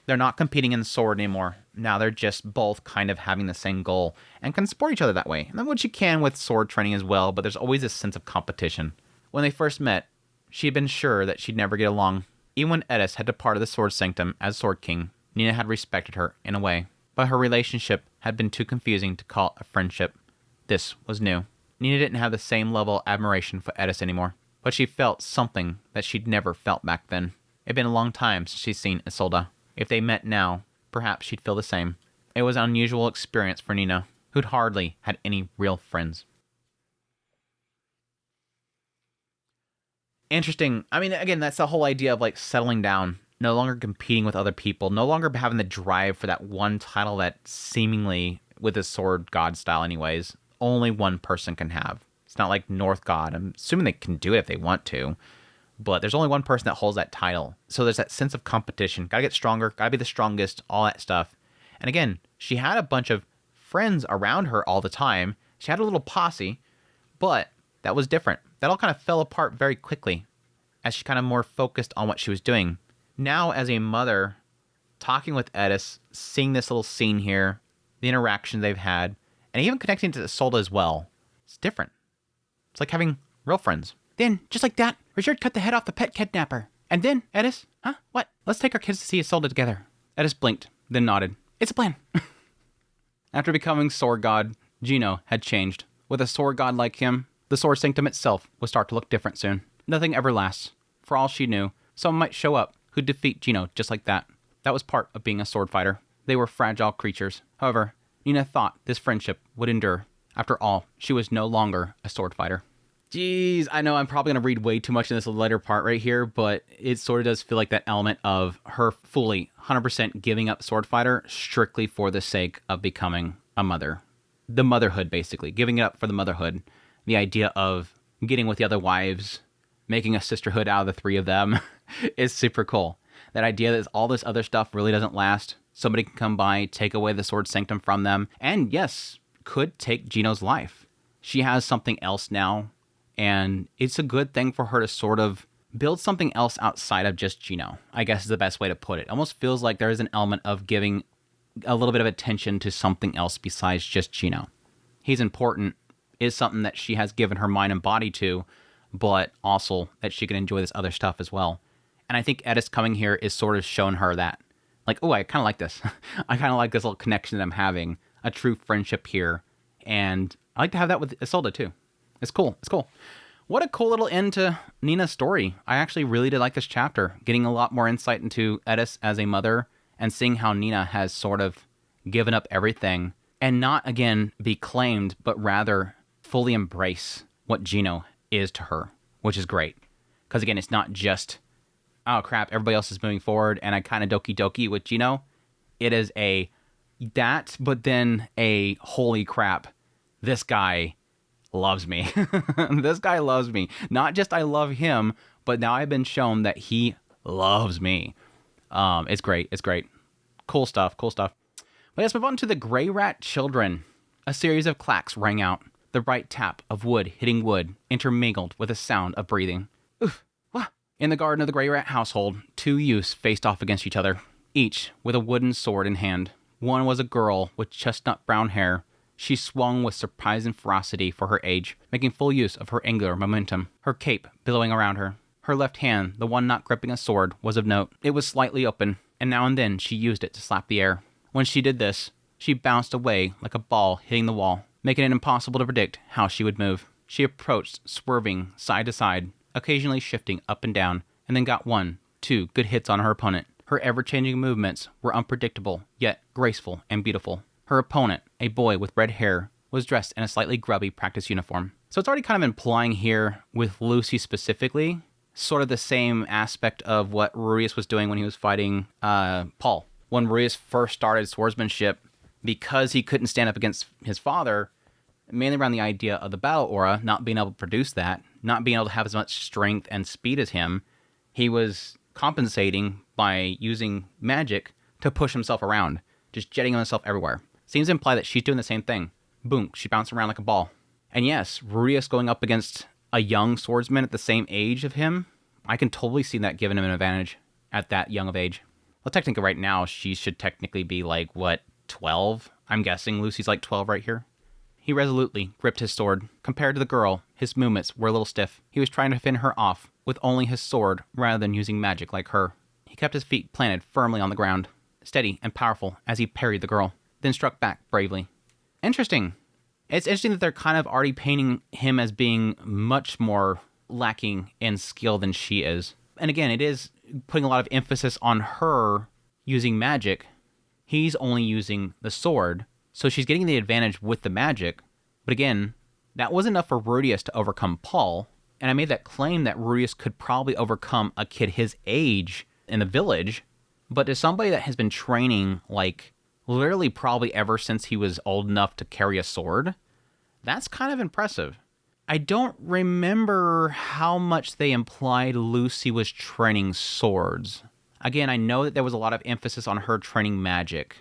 They're not competing in sword anymore. Now they're just both kind of having the same goal and can support each other that way. And which you can with sword training as well, but there's always this sense of competition. When they first met, she had been sure that she'd never get along. Even when Edis had departed the Sword Sanctum as Sword King, Nina had respected her in a way. But her relationship had been too confusing to call a friendship. This was new. Nina didn't have the same level of admiration for Edis anymore, but she felt something that she'd never felt back then. It'd been a long time since she'd seen Isolde. If they met now, perhaps she'd feel the same. It was an unusual experience for Nina, who'd hardly had any real friends. Interesting. I mean, again, that's the whole idea of like settling down, no longer competing with other people, no longer having the drive for that one title that seemingly, with his sword god style anyways, only one person can have. It's not like North God. I'm assuming they can do it if they want to, but there's only one person that holds that title. So there's that sense of competition. Gotta get stronger, gotta be the strongest, all that stuff. And again, she had a bunch of friends around her all the time. She had a little posse, but that was different. That all kind of fell apart very quickly as she kind of more focused on what she was doing. Now, as a mother, talking with Edis, seeing this little scene here, the interaction they've had, and even connecting to Isolde as well, it's different. It's like having real friends. Then, just like that, Richard cut the head off the pet kidnapper. And then, Edis, huh? What? Let's take our kids to see Isolde together. Edis blinked, then nodded. It's a plan. After becoming Sword God, Gino had changed. With a Sword God like him, the Sword Sanctum itself would start to look different soon. Nothing ever lasts. For all she knew, someone might show up who'd defeat Gino just like that. That was part of being a sword fighter. They were fragile creatures. However, Nina thought this friendship would endure. After all, she was no longer a sword fighter. Jeez, I know I'm probably going to read way too much in this later part right here, but it sort of does feel like that element of her fully 100% giving up sword fighter strictly for the sake of becoming a mother. The motherhood, basically. Giving it up for the motherhood. The idea of getting with the other wives, making a sisterhood out of the three of them is super cool. That idea that all this other stuff really doesn't last. Somebody can come by, take away the sword sanctum from them, and yes, could take Gino's life. She has something else now. And it's a good thing for her to sort of build something else outside of just Gino, I guess is the best way to put it. Almost feels like there is an element of giving a little bit of attention to something else besides just Gino. He's important, is something that she has given her mind and body to, but also that she can enjoy this other stuff as well. And I think Edis coming here is sort of showing her that. Like, oh, I kind of like this. I kind of like this little connection that I'm having, a true friendship here. And I like to have that with Isolde too. It's cool. It's cool. What a cool little end to Nina's story. I actually really did like this chapter, getting a lot more insight into Edis as a mother and seeing how Nina has sort of given up everything and not, again, be claimed, but rather fully embrace what Gino is to her, which is great. Because, again, it's not just, oh, crap, everybody else is moving forward and I kind of doki-doki with Gino. It is a that, but then a holy crap, this guy loves me. This guy loves me. Not just I love him, but now I've been shown that he loves me. It's great. It's great. Cool stuff. Cool stuff. But let's move on to the Greyrat children. A series of clacks rang out. The bright tap of wood hitting wood intermingled with a sound of breathing. Oof. Wah. In the garden of the Greyrat household, two youths faced off against each other, each with a wooden sword in hand. One was a girl with chestnut brown hair. She swung with surprising ferocity for her age, making full use of her angular momentum, her cape billowing around her. Her left hand, the one not gripping a sword, was of note. It was slightly open, and now and then she used it to slap the air. When she did this, she bounced away like a ball hitting the wall, making it impossible to predict how she would move. She approached, swerving side to side, occasionally shifting up and down, and then got 1-2 good hits on her opponent. Her ever-changing movements were unpredictable, yet graceful and beautiful. Her opponent, a boy with red hair, was dressed in a slightly grubby practice uniform. So it's already kind of implying here, with Lucy specifically, sort of the same aspect of what Ruius was doing when he was fighting Paul. When Ruius first started swordsmanship, because he couldn't stand up against his father, mainly around the idea of the battle aura, not being able to produce that, not being able to have as much strength and speed as him, he was compensating by using magic to push himself around, just jetting himself everywhere. Seems to imply that she's doing the same thing. Boom, she bounced around like a ball. And yes, Ruius going up against a young swordsman at the same age of him, I can totally see that giving him an advantage at that young of age. Well, technically right now, she should technically be like, 12? I'm guessing Lucy's like 12 right here. He resolutely gripped his sword. Compared to the girl, his movements were a little stiff. He was trying to fend her off with only his sword rather than using magic like her. He kept his feet planted firmly on the ground, steady and powerful as he parried the girl, then struck back bravely. Interesting. It's interesting that they're kind of already painting him as being much more lacking in skill than she is. And again, it is putting a lot of emphasis on her using magic. He's only using the sword, so she's getting the advantage with the magic. But again, that was enough for Rudius to overcome Paul. And I made that claim that Rudius could probably overcome a kid his age in the village. But to somebody that has been training, literally probably ever since he was old enough to carry a sword, that's kind of impressive. I don't remember how much they implied Lucy was training swords. Again, I know that there was a lot of emphasis on her training magic.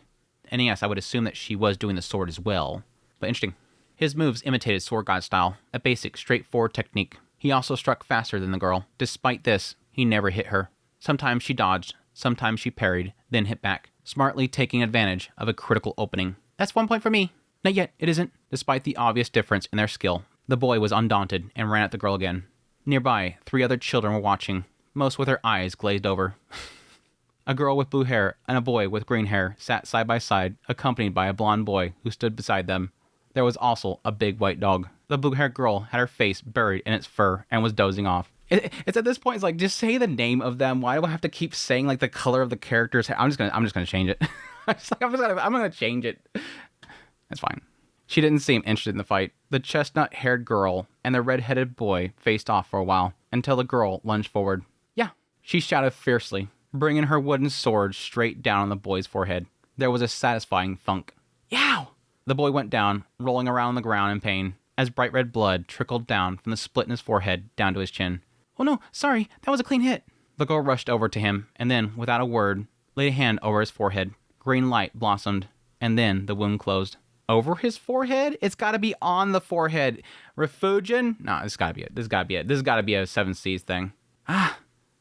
And yes, I would assume that she was doing the sword as well. But interesting. His moves imitated sword god style, a basic, straightforward technique. He also struck faster than the girl. Despite this, he never hit her. Sometimes she dodged, sometimes she parried, then hit back, smartly taking advantage of a critical opening. That's 1 point for me. Not yet, it isn't. Despite the obvious difference in their skill, the boy was undaunted and ran at the girl again. Nearby, 3 other children were watching, most with their eyes glazed over. A girl with blue hair and a boy with green hair sat side by side, accompanied by a blonde boy who stood beside them. There was also a big white dog. The blue-haired girl had her face buried in its fur and was dozing off. It's at this point, it's like, just say the name of them. Why do I have to keep saying the color of the character's hair? I'm just gonna change it. I'm gonna change it. That's fine. She didn't seem interested in the fight. The chestnut-haired girl and the red-headed boy faced off for a while until the girl lunged forward. Yeah, she shouted fiercely, bringing her wooden sword straight down on the boy's forehead. There was a satisfying thunk. Yow! The boy went down, rolling around on the ground in pain, as bright red blood trickled down from the split in his forehead down to his chin. Oh no, sorry, that was a clean hit. The girl rushed over to him, and then, without a word, laid a hand over his forehead. Green light blossomed, and then the wound closed. Over his forehead? It's gotta be on the forehead. Refugin? No, this gotta be it. This gotta be it. This gotta be a 7 Seas thing. Ah!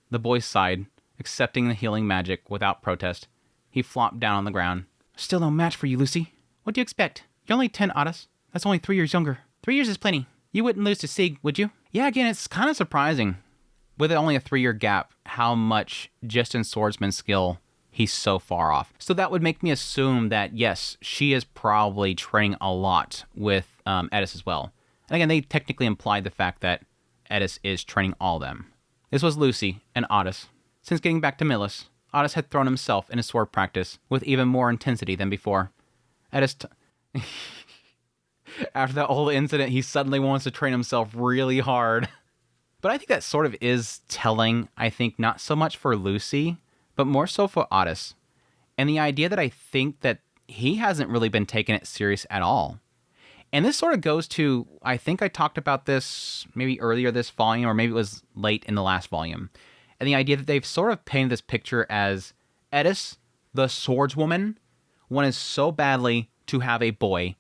The boy sighed, accepting the healing magic without protest. He flopped down on the ground. Still no match for you, Lucy. What do you expect? You're only 10, Otis. That's only 3 years younger. 3 years is plenty. You wouldn't lose to Sig, would you? Yeah, again, it's kind of surprising. With only a 3-year gap, how much just in swordsman skill he's so far off. So that would make me assume that, yes, she is probably training a lot with Edis as well. And again, they technically implied the fact that Edis is training all of them. This was Lucy and Otis. Since getting back to Millis, Otis had thrown himself into sword practice with even more intensity than before. Edis... After that whole incident, he suddenly wants to train himself really hard. But I think that sort of is telling, I think, not so much for Lucy, but more so for Otis. And the idea that I think that he hasn't really been taking it serious at all. And this sort of goes to, I think I talked about this maybe earlier this volume, or maybe it was late in the last volume. And the idea that they've sort of painted this picture as Edis, the swordswoman, wanted so badly to have a boy,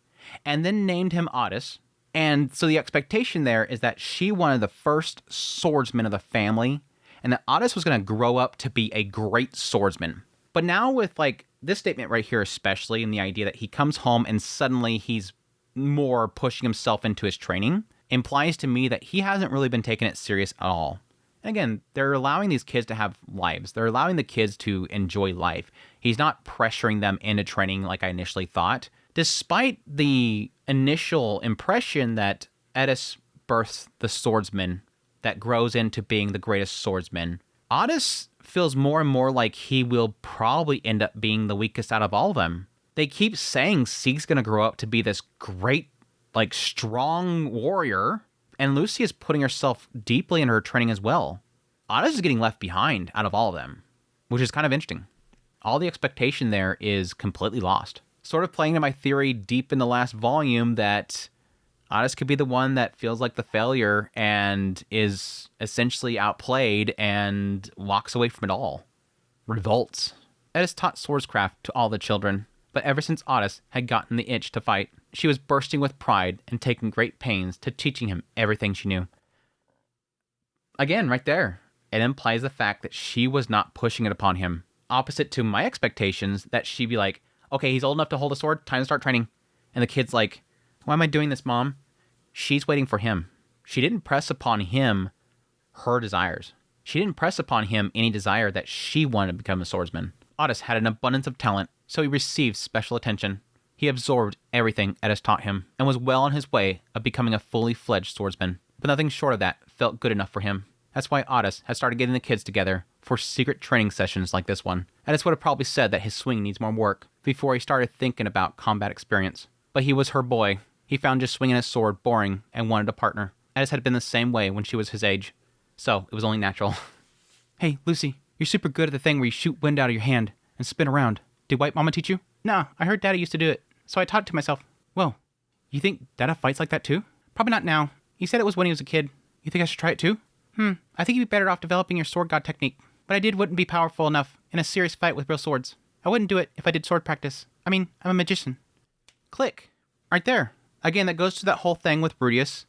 and then named him Otis. And so the expectation there is that she wanted the first swordsman of the family, and that Otis was going to grow up to be a great swordsman. But now with, like, this statement right here especially, and the idea that he comes home and suddenly he's more pushing himself into his training, implies to me that he hasn't really been taking it serious at all. And again, they're allowing these kids to have lives. They're allowing the kids to enjoy life. He's not pressuring them into training like I initially thought. Despite the initial impression that Edis births the swordsman that grows into being the greatest swordsman, Otis feels more and more like he will probably end up being the weakest out of all of them. They keep saying Sig's going to grow up to be this great, like, strong warrior, and Lucy is putting herself deeply into her training as well. Otis is getting left behind out of all of them, which is kind of interesting. All the expectation there is completely lost. Sort of playing to my theory deep in the last volume that Otis could be the one that feels like the failure and is essentially outplayed and walks away from it all. Revolts. Edis taught swordscraft to all the children, but ever since Otis had gotten the itch to fight, she was bursting with pride and taking great pains to teaching him everything she knew. Again, right there, it implies the fact that she was not pushing it upon him, opposite to my expectations that she'd be like, okay, he's old enough to hold a sword, time to start training. And the kid's like, why am I doing this, Mom? She's waiting for him. She didn't press upon him her desires. She didn't press upon him any desire that she wanted to become a swordsman. Otis had an abundance of talent, so he received special attention. He absorbed everything Edis taught him, and was well on his way of becoming a fully fledged swordsman. But nothing short of that felt good enough for him. That's why Otis had started getting the kids together for secret training sessions like this one. Edis would have probably said that his swing needs more work before he started thinking about combat experience. But he was her boy. He found just swinging his sword boring and wanted a partner. Edis had been the same way when she was his age, so it was only natural. Hey, Lucy, you're super good at the thing where you shoot wind out of your hand and spin around. Did White Mama teach you? Nah, I heard Daddy used to do it, so I taught it to myself. Whoa, you think Dada fights like that too? Probably not now. He said it was when he was a kid. You think I should try it too? I think you'd be better off developing your sword god technique. But I wouldn't be powerful enough in a serious fight with real swords. I wouldn't do it if I did sword practice. I mean, I'm a magician. Click. Right there. Again, that goes to that whole thing with Rudius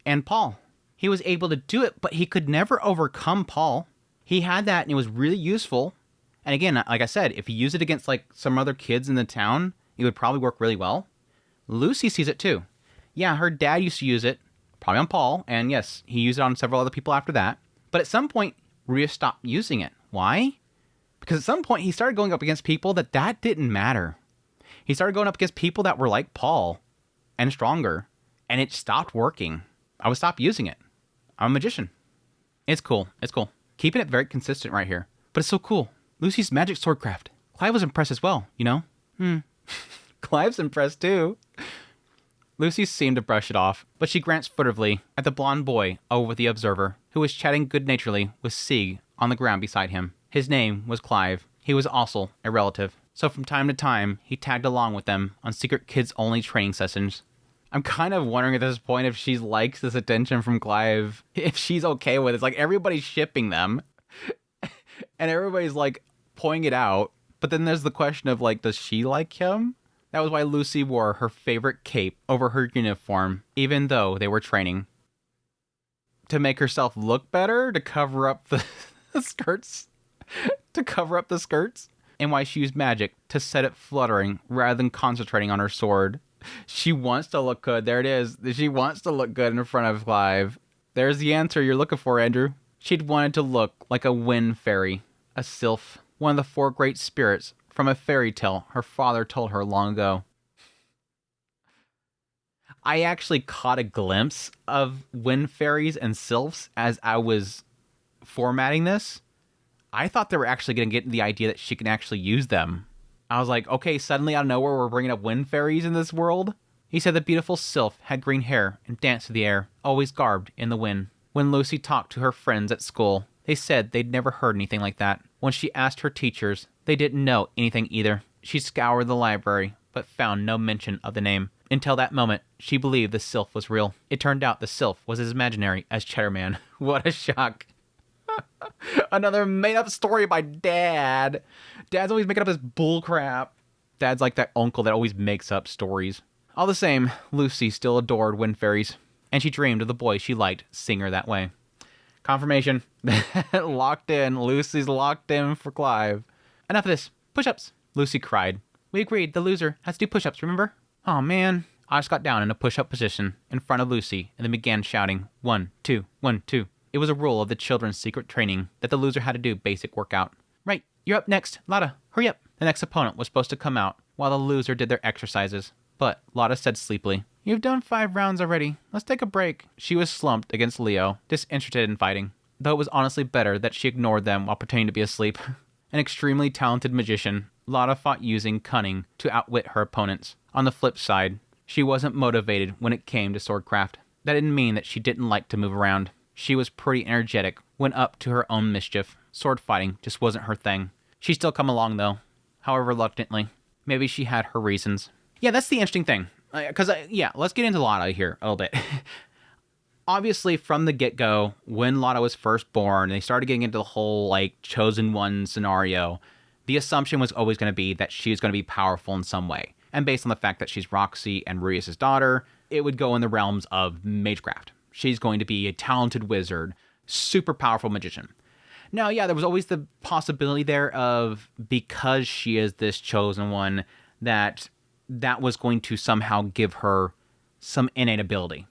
and Paul. He was able to do it, but he could never overcome Paul. He had that, and it was really useful. And again, like I said, if he used it against, like, some other kids in the town, it would probably work really well. Lucy sees it too. Yeah, her dad used to use it, probably on Paul, and yes, he used it on several other people after that. But at some point, Rudius stopped using it. Why? Because at some point, he started going up against people that didn't matter. He started going up against people that were like Paul and stronger, and it stopped working. I would stop using it. I'm a magician. It's cool. It's cool. Keeping it very consistent right here. But it's so cool. Lucy's magic swordcraft. Clive was impressed as well, you know? Clive's impressed too. Lucy seemed to brush it off, but she glanced furtively at the blonde boy over the observer, who was chatting good-naturedly with Sieg on the ground beside him. His name was Clive. He was also a relative, so from time to time, he tagged along with them on secret kids-only training sessions. I'm kind of wondering at this point if she likes this attention from Clive, if she's okay with it. It's like everybody's shipping them, and everybody's like pointing it out, but then there's the question of like, does she like him? That was why Lucy wore her favorite cape over her uniform, even though they were training. To make herself look better? To cover up the skirts? To cover up the skirts? And why she used magic to set it fluttering rather than concentrating on her sword. She wants to look good. There it is. She wants to look good in front of Clive. There's the answer you're looking for, Andrew. She'd wanted to look like a wind fairy, a sylph, one of the 4 great spirits from a fairy tale her father told her long ago. I actually caught a glimpse of wind fairies and sylphs as I was formatting this. I thought they were actually going to get the idea that she can actually use them. I was like, okay, suddenly out of nowhere we're bringing up wind fairies in this world? He said the beautiful sylph had green hair and danced through the air, always garbed in the wind. When Lucy talked to her friends at school, they said they'd never heard anything like that. When she asked her teachers, they didn't know anything either. She scoured the library, but found no mention of the name. Until that moment, she believed the sylph was real. It turned out the sylph was as imaginary as Cheddarman. What a shock. Another made-up story by Dad. Dad's always making up this bullcrap. Dad's like that uncle that always makes up stories. All the same, Lucy still adored wind fairies, and she dreamed of the boy she liked seeing her that way. Confirmation. Locked in. Lucy's locked in for Clive. Enough of this. Push-ups, Lucy cried. We agreed the loser has to do push-ups, remember? Oh, man. I just got down in a push-up position in front of Lucy and then began shouting, 1, 2, 1, 2. It was a rule of the children's secret training that the loser had to do basic workout. Right, you're up next. Lotta, hurry up. The next opponent was supposed to come out while the loser did their exercises. But Lotta said sleepily, You've done 5 rounds already. Let's take a break. She was slumped against Leo, disinterested in fighting, though it was honestly better that she ignored them while pretending to be asleep. An extremely talented magician, Lotta fought using cunning to outwit her opponents. On the flip side, she wasn't motivated when it came to swordcraft. That didn't mean that she didn't like to move around. She was pretty energetic when up to her own mischief. Sword fighting just wasn't her thing. She'd still come along, though, however reluctantly. Maybe she had her reasons. Yeah, that's the interesting thing. Because, let's get into Lotta here a little bit. Obviously, from the get-go, when Lotta was first born, they started getting into the whole, chosen one scenario, the assumption was always going to be that she was going to be powerful in some way. And based on the fact that she's Roxy and Rudius's daughter, it would go in the realms of magecraft. She's going to be a talented wizard, super powerful magician. Now, yeah, there was always the possibility there of, because she is this chosen one, that was going to somehow give her some innate ability.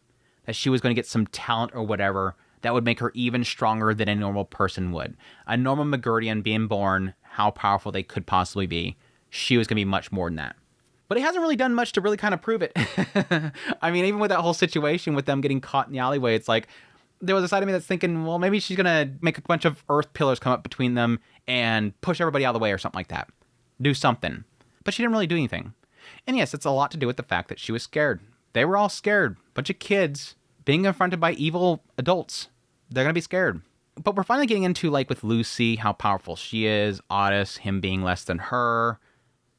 That she was going to get some talent or whatever that would make her even stronger than a normal person would. A normal Magurdian being born, how powerful they could possibly be, she was going to be much more than that. But it hasn't really done much to really kind of prove it. I mean, even with that whole situation with them getting caught in the alleyway, it's like, there was a side of me that's thinking, well, maybe she's going to make a bunch of earth pillars come up between them and push everybody out of the way or something like that. Do something. But she didn't really do anything. And yes, it's a lot to do with the fact that she was scared. They were all scared. Bunch of kids being confronted by evil adults. They're going to be scared. But we're finally getting into, with Lucy, how powerful she is, Otis, him being less than her.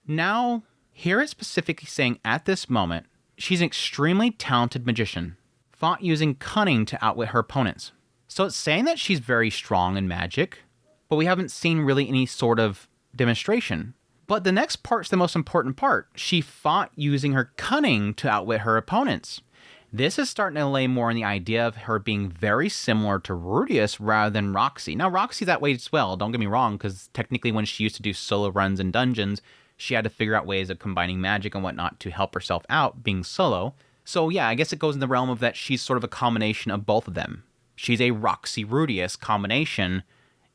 Now, here it's specifically saying at this moment, she's an extremely talented magician, fought using cunning to outwit her opponents. So it's saying that she's very strong in magic, but we haven't seen really any sort of demonstration. But the next part's the most important part. She fought using her cunning to outwit her opponents. This is starting to lay more on the idea of her being very similar to Rudius rather than Roxy. Now, Roxy's that way as well, don't get me wrong, because technically when she used to do solo runs in dungeons, she had to figure out ways of combining magic and whatnot to help herself out being solo. So yeah, I guess it goes in the realm of that she's sort of a combination of both of them. She's a Roxy-Rudius combination,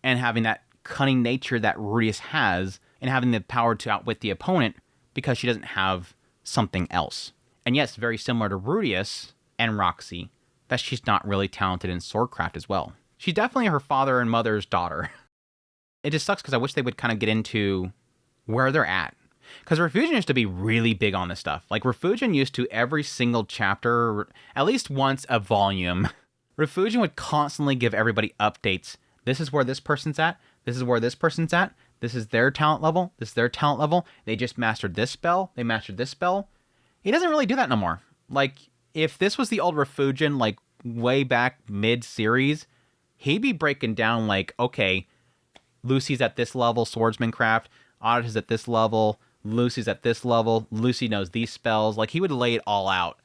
and having that cunning nature that Rudius has, and having the power to outwit the opponent because she doesn't have something else. And yes, very similar to Rudius and Roxy, that she's not really talented in swordcraft as well. She's definitely her father and mother's daughter. It just sucks because I wish they would kind of get into where they're at. Because Refugien used to be really big on this stuff. Like, Refugien used to, every single chapter, at least once a volume, Refugien would constantly give everybody updates. This is where this person's at. This is where this person's at. This is their talent level. This is their talent level. They just mastered this spell. They mastered this spell. He doesn't really do that no more. Like, if this was the old Refugien, like, way back mid-series, he'd be breaking down, like, okay, Lucy's at this level, swordsmancraft. Audit is at this level. Lucy's at this level. Lucy knows these spells. Like, he would lay it all out.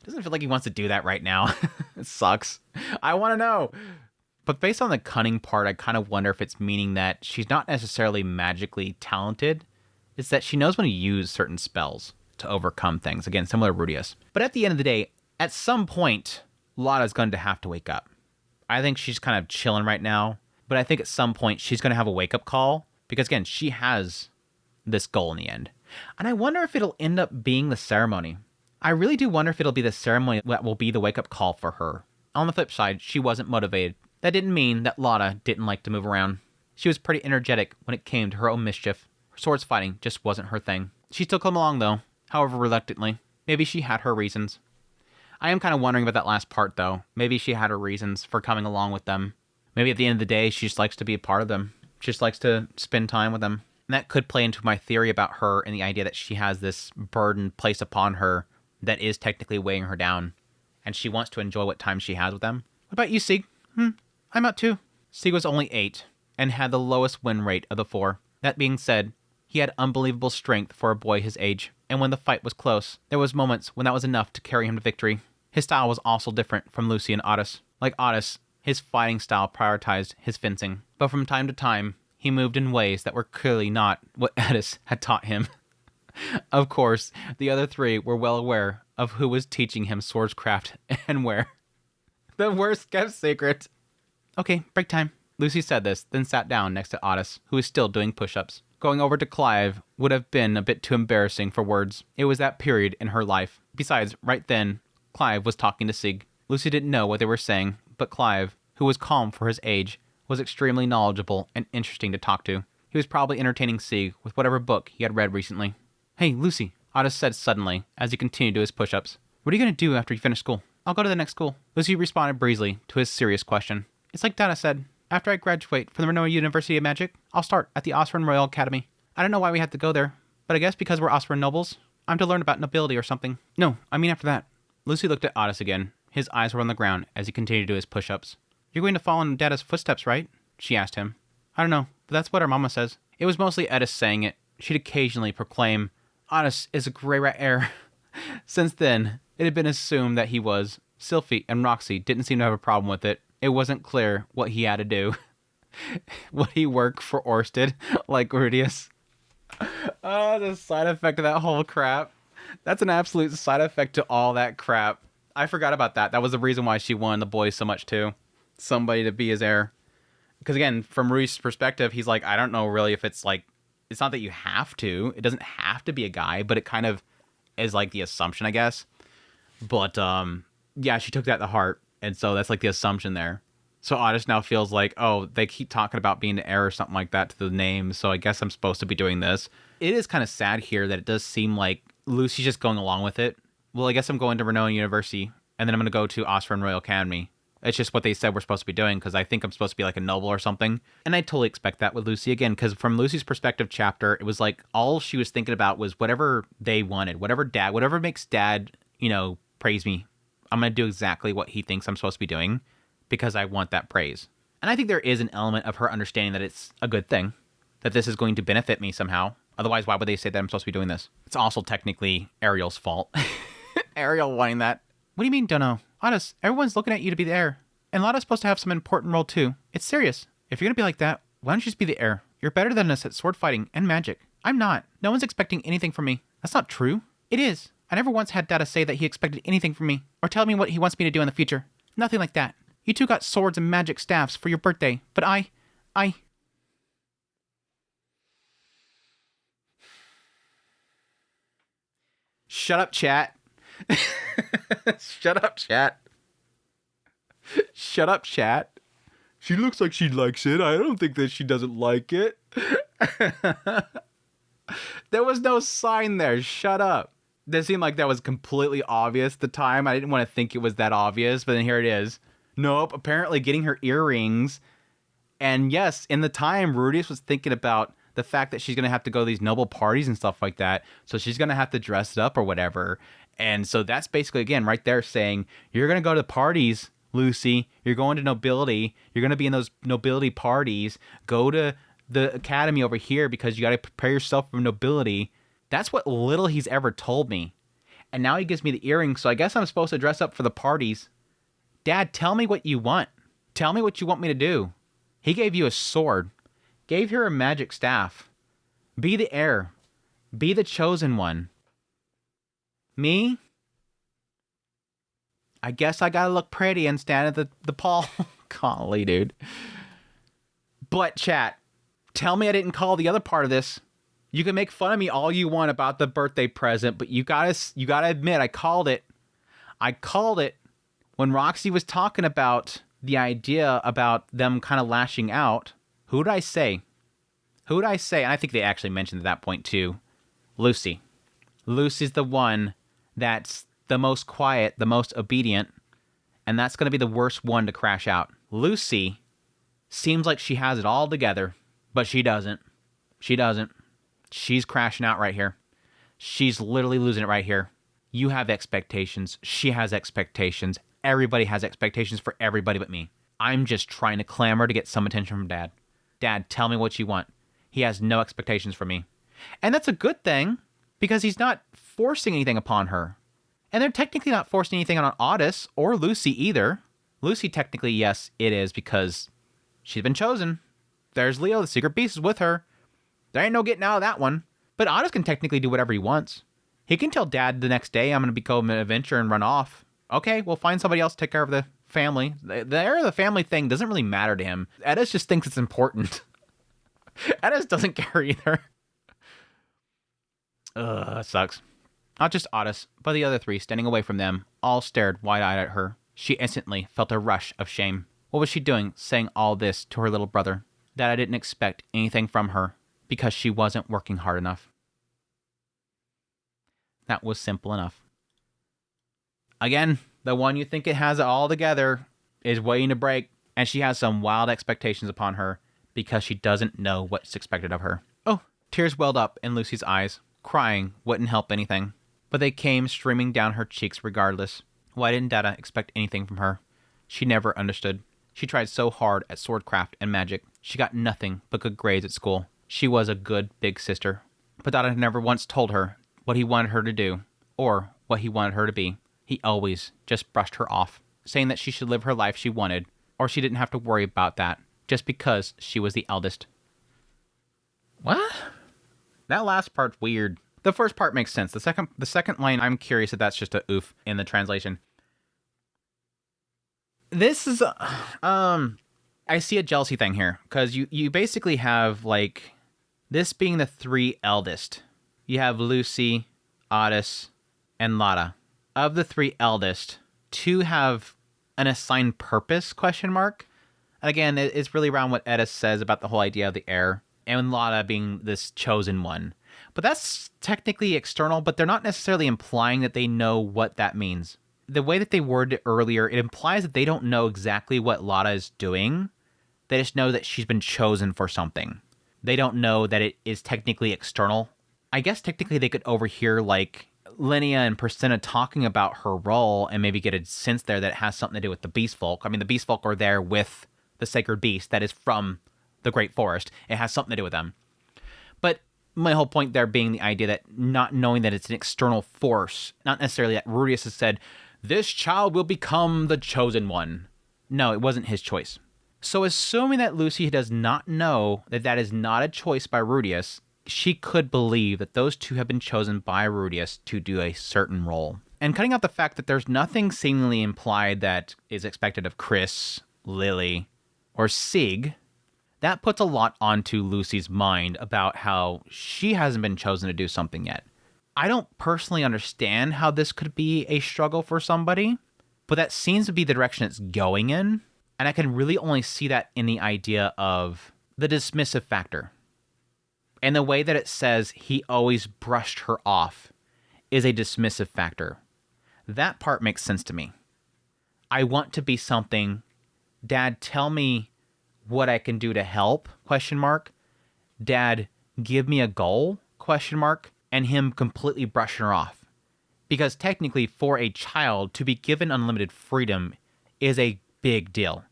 Doesn't feel like he wants to do that right now. It sucks. I want to know. But based on the cunning part, I kind of wonder if it's meaning that she's not necessarily magically talented. It's that she knows when to use certain spells to overcome things. Again, similar to Rudius. But at the end of the day, at some point, Lotta's going to have to wake up. I think she's kind of chilling right now. But I think at some point, she's going to have a wake-up call. Because, again, she has this goal in the end. And I wonder if it'll end up being the ceremony. I really do wonder if it'll be the ceremony that will be the wake-up call for her. On the flip side, she wasn't motivated. That didn't mean that Lotta didn't like to move around. She was pretty energetic when it came to her own mischief. Swords fighting just wasn't her thing. She still came along, though, however reluctantly. Maybe she had her reasons. I am kind of wondering about that last part, though. Maybe she had her reasons for coming along with them. Maybe at the end of the day, she just likes to be a part of them. She just likes to spend time with them. And that could play into my theory about her and the idea that she has this burden placed upon her that is technically weighing her down. And she wants to enjoy what time she has with them. What about you, Sieg? I'm out too. Sieg was only 8 and had the lowest win rate of the 4. That being said, he had unbelievable strength for a boy his age. And when the fight was close, there was moments when that was enough to carry him to victory. His style was also different from Lucy and Otis. Like Otis, his fighting style prioritized his fencing. But from time to time, he moved in ways that were clearly not what Otis had taught him. Of course, the other 3 were well aware of who was teaching him swordscraft and where. The worst kept secret. Okay, break time. Lucy said this, then sat down next to Otis, who was still doing push-ups. Going over to Clive would have been a bit too embarrassing for words. It was that period in her life. Besides, right then, Clive was talking to Sieg. Lucy didn't know what they were saying, but Clive, who was calm for his age, was extremely knowledgeable and interesting to talk to. He was probably entertaining Sieg with whatever book he had read recently. Hey, Lucy, Otis said suddenly as he continued to his push-ups. What are you going to do after you finish school? I'll go to the next school. Lucy responded breezily to his serious question. It's like Dada said. After I graduate from the Renoa University of Magic, I'll start at the Osran Royal Academy. I don't know why we have to go there, but I guess because we're Osran nobles, I'm to learn about nobility or something. No, I mean after that. Lucy looked at Otis again. His eyes were on the ground as he continued to do his push-ups. You're going to follow in Dada's footsteps, right? She asked him. I don't know, but that's what our mama says. It was mostly Otis saying it. She'd occasionally proclaim, Otis is a Greyrat heir. Since then, it had been assumed that he was. Sylphie and Roxy didn't seem to have a problem with it. It wasn't clear what he had to do. Would he work for Orsted, like Rudius? Oh, the side effect of that whole crap. That's an absolute side effect to all that crap. I forgot about that. That was the reason why she wanted the boys so much, too. Somebody to be his heir. Because, again, from Rudius' perspective, he's like, I don't know really if it's like, it's not that you have to. It doesn't have to be a guy, but it kind of is like the assumption, I guess. But, yeah, she took that to heart. And so that's like the assumption there. So Otis now feels like, oh, they keep talking about being the heir or something like that to the name. So I guess I'm supposed to be doing this. It is kind of sad here that it does seem like Lucy's just going along with it. Well, I guess I'm going to Renoa University. And then I'm going to go to Osran Royal Academy. It's just what they said we're supposed to be doing because I think I'm supposed to be like a noble or something. And I totally expect that with Lucy again because from Lucy's perspective chapter, it was like all she was thinking about was whatever they wanted, whatever makes dad, praise me. I'm going to do exactly what he thinks I'm supposed to be doing because I want that praise. And I think there is an element of her understanding that it's a good thing, that this is going to benefit me somehow. Otherwise, why would they say that I'm supposed to be doing this? It's also technically Ariel's fault. Ariel wanting that. What do you mean, dunno? Otis, everyone's looking at you to be the heir. And Lotta's supposed to have some important role too. It's serious. If you're going to be like that, why don't you just be the heir? You're better than us at sword fighting and magic. I'm not. No one's expecting anything from me. That's not true. It is. I never once had Dada say that he expected anything from me, or tell me what he wants me to do in the future. Nothing like that. You two got swords and magic staffs for your birthday, but I... Shut up, chat. Shut up, chat. Shut up, chat. She looks like she likes it. I don't think that she doesn't like it. There was no sign there. Shut up. That seemed like that was completely obvious at the time. I didn't want to think it was that obvious, but then here it is. Nope, apparently getting her earrings. And yes, in the time, Rudius was thinking about the fact that she's going to have to go to these noble parties and stuff like that. So she's going to have to dress it up or whatever. And so that's basically, again, right there saying, you're going to go to parties, Lucy. You're going to nobility. You're going to be in those nobility parties. Go to the academy over here because you got to prepare yourself for nobility. That's what little he's ever told me. And now he gives me the earrings, so I guess I'm supposed to dress up for the parties. Dad, tell me what you want. Tell me what you want me to do. He gave you a sword. Gave her a magic staff. Be the heir. Be the chosen one. Me? I guess I gotta look pretty and stand at the pole. Golly, dude. But chat, tell me I didn't call the other part of this. You can make fun of me all you want about the birthday present, but you gotta admit I called it. I called it when Roxy was talking about the idea about them kind of lashing out. Who did I say? Who did I say? And I think they actually mentioned at that point too. Lucy. Lucy's the one that's the most quiet, the most obedient, and that's going to be the worst one to crash out. Lucy seems like she has it all together, but she doesn't. She doesn't. She's crashing out right here. She's literally losing it right here. You have expectations. She has expectations. Everybody has expectations for everybody but me. I'm just trying to clamor to get some attention from Dad. Dad, tell me what you want. He has no expectations for me. And that's a good thing, because he's not forcing anything upon her. And they're technically not forcing anything on Otis or Lucy either. Lucy, technically, yes, it is, because she's been chosen. There's Leo, the secret beast is with her. There ain't no getting out of that one. But Otis can technically do whatever he wants. He can tell Dad the next day, I'm going to go on an adventure and run off. Okay, we'll find somebody else to take care of the family. The heir of the family thing doesn't really matter to him. Edis just thinks it's important. Edis doesn't care either. Ugh, sucks. Not just Otis, but the other three, standing away from them, all stared wide-eyed at her. She instantly felt a rush of shame. What was she doing, saying all this to her little brother? That I didn't expect anything from her, because she wasn't working hard enough. That was simple enough. Again, the one you think it has it all together is waiting to break, and she has some wild expectations upon her because she doesn't know what's expected of her. Oh, tears welled up in Lucy's eyes. Crying wouldn't help anything, but they came streaming down her cheeks regardless. Why didn't Dada expect anything from her? She never understood. She tried so hard at swordcraft and magic. She got nothing but good grades at school. She was a good big sister. But Dada never once told her what he wanted her to do, or what he wanted her to be. He always just brushed her off, saying that she should live her life she wanted, or she didn't have to worry about that, just because she was the eldest. What? That last part's weird. The first part makes sense. The second line, I'm curious if that's just a oof in the translation. This is, I see a jealousy thing here, because you basically have, like, this being the three eldest. You have Lucy, Otis, and Lada. Of the three eldest, two have an assigned purpose, question mark. And again, it's really around what Edis says about the whole idea of the heir, and Lada being this chosen one. But that's technically external, but they're not necessarily implying that they know what that means. The way that they worded it earlier, it implies that they don't know exactly what Lada is doing. They just know that she's been chosen for something. They don't know that it is technically external. I guess technically they could overhear, like, Linnea and Persenna talking about her role and maybe get a sense there that it has something to do with the Beast Folk. I mean, the Beast Folk are there with the sacred beast that is from the Great Forest. It has something to do with them. But my whole point there being the idea that not knowing that it's an external force, not necessarily that Rudius has said, this child will become the chosen one. No, it wasn't his choice. So assuming that Lucy does not know that that is not a choice by Rudius, she could believe that those two have been chosen by Rudius to do a certain role. And cutting out the fact that there's nothing seemingly implied that is expected of Chris, Lily, or Sig, that puts a lot onto Lucy's mind about how she hasn't been chosen to do something yet. I don't personally understand how this could be a struggle for somebody, but that seems to be the direction it's going in. And I can really only see that in the idea of the dismissive factor. And the way that it says he always brushed her off is a dismissive factor. That part makes sense to me. I want to be something. Dad, tell me what I can do to help? Question mark. Dad, give me a goal? Question mark. And him completely brushing her off. Because technically, for a child, to be given unlimited freedom is a big deal.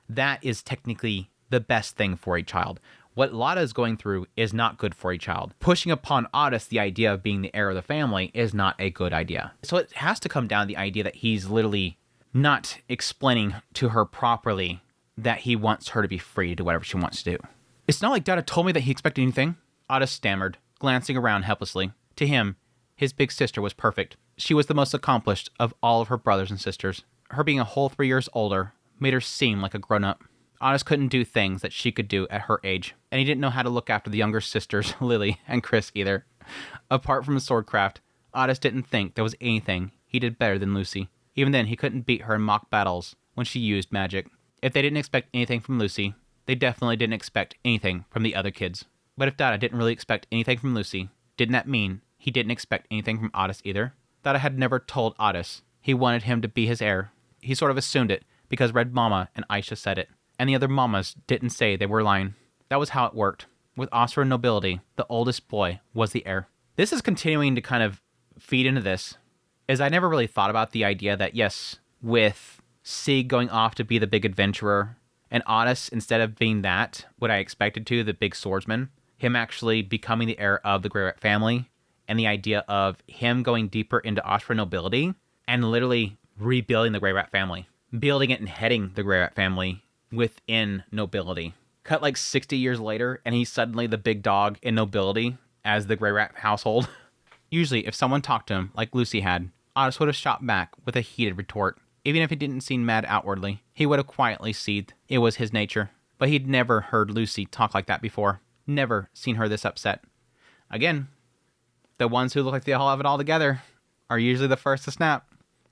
That is technically the best thing for a child. What Lada is going through is not good for a child. Pushing upon Otis the idea of being the heir of the family is not a good idea. So it has to come down to the idea that he's literally not explaining to her properly that he wants her to be free to do whatever she wants to do. It's not like Dada told me that he expected anything. Otis stammered, glancing around helplessly. To him, his big sister was perfect. She was the most accomplished of all of her brothers and sisters. Her being a whole 3 years older made her seem like a grown-up. Otis couldn't do things that she could do at her age, and he didn't know how to look after the younger sisters, Lily and Chris, either. Apart from swordcraft, Otis didn't think there was anything he did better than Lucy. Even then, he couldn't beat her in mock battles when she used magic. If they didn't expect anything from Lucy, they definitely didn't expect anything from the other kids. But if Dada didn't really expect anything from Lucy, didn't that mean he didn't expect anything from Otis either? Dada had never told Otis he wanted him to be his heir. He sort of assumed it because Red Mama and Aisha said it, and the other mamas didn't say they were lying. That was how it worked. With Asura nobility, the oldest boy was the heir. This is continuing to kind of feed into this, as I never really thought about the idea that, yes, with Sig going off to be the big adventurer, and Otis, instead of being that, what I expected to, the big swordsman, him actually becoming the heir of the Greyrat family, and the idea of him going deeper into Asura nobility, and literally rebuilding the Greyrat family, building it and heading the Greyrat family within nobility. Cut like 60 years later, and he's suddenly the big dog in nobility as the Greyrat household. Usually, if someone talked to him like Lucy had, Otis would have shot back with a heated retort. Even if he didn't seem mad outwardly, he would have quietly seethed. It was his nature. But he'd never heard Lucy talk like that before. Never seen her this upset. Again, the ones who look like they all have it all together are usually the first to snap.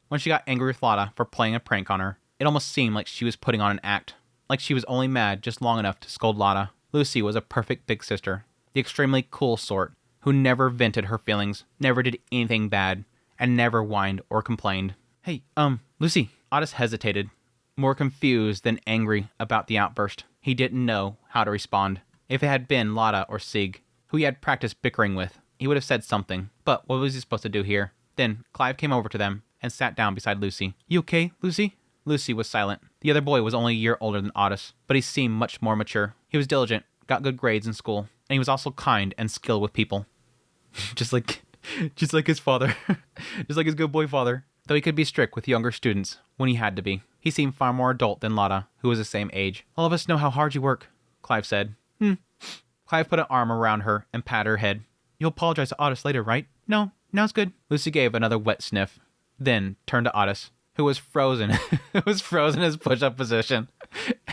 When she got angry with Lada for playing a prank on her, it almost seemed like she was putting on an act. Like she was only mad just long enough to scold Lada. Lucy was a perfect big sister. The extremely cool sort, who never vented her feelings, never did anything bad, and never whined or complained. Hey, Lucy. Otis hesitated, more confused than angry about the outburst. He didn't know how to respond. If it had been Lada or Sig, who he had practiced bickering with, he would have said something. But what was he supposed to do here? Then Clive came over to them and sat down beside Lucy. You okay, Lucy? Lucy was silent. The other boy was only a year older than Otis, but he seemed much more mature. He was diligent, got good grades in school, and he was also kind and skilled with people. just like his father. Just like his good boy father. Though he could be strict with younger students when he had to be. He seemed far more adult than Lada, who was the same age. All of us know how hard you work, Clive said. Clive put an arm around her and patted her head. You'll apologize to Otis later, right? No, it's good. Lucy gave another wet sniff, then turned to Otis, who was frozen. In his push-up position,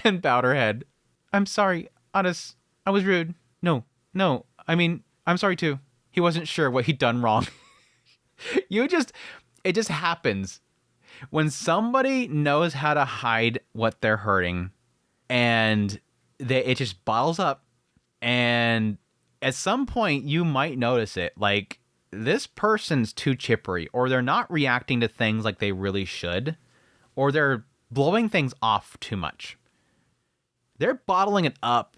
and bowed her head. I'm sorry, Otis. I was rude. No, I'm sorry too. He wasn't sure what he'd done wrong. It just happens. When somebody knows how to hide what they're hurting, and it just bottles up, and at some point you might notice it. Like, this person's too chippery, or they're not reacting to things like they really should, or they're blowing things off too much. They're bottling it up,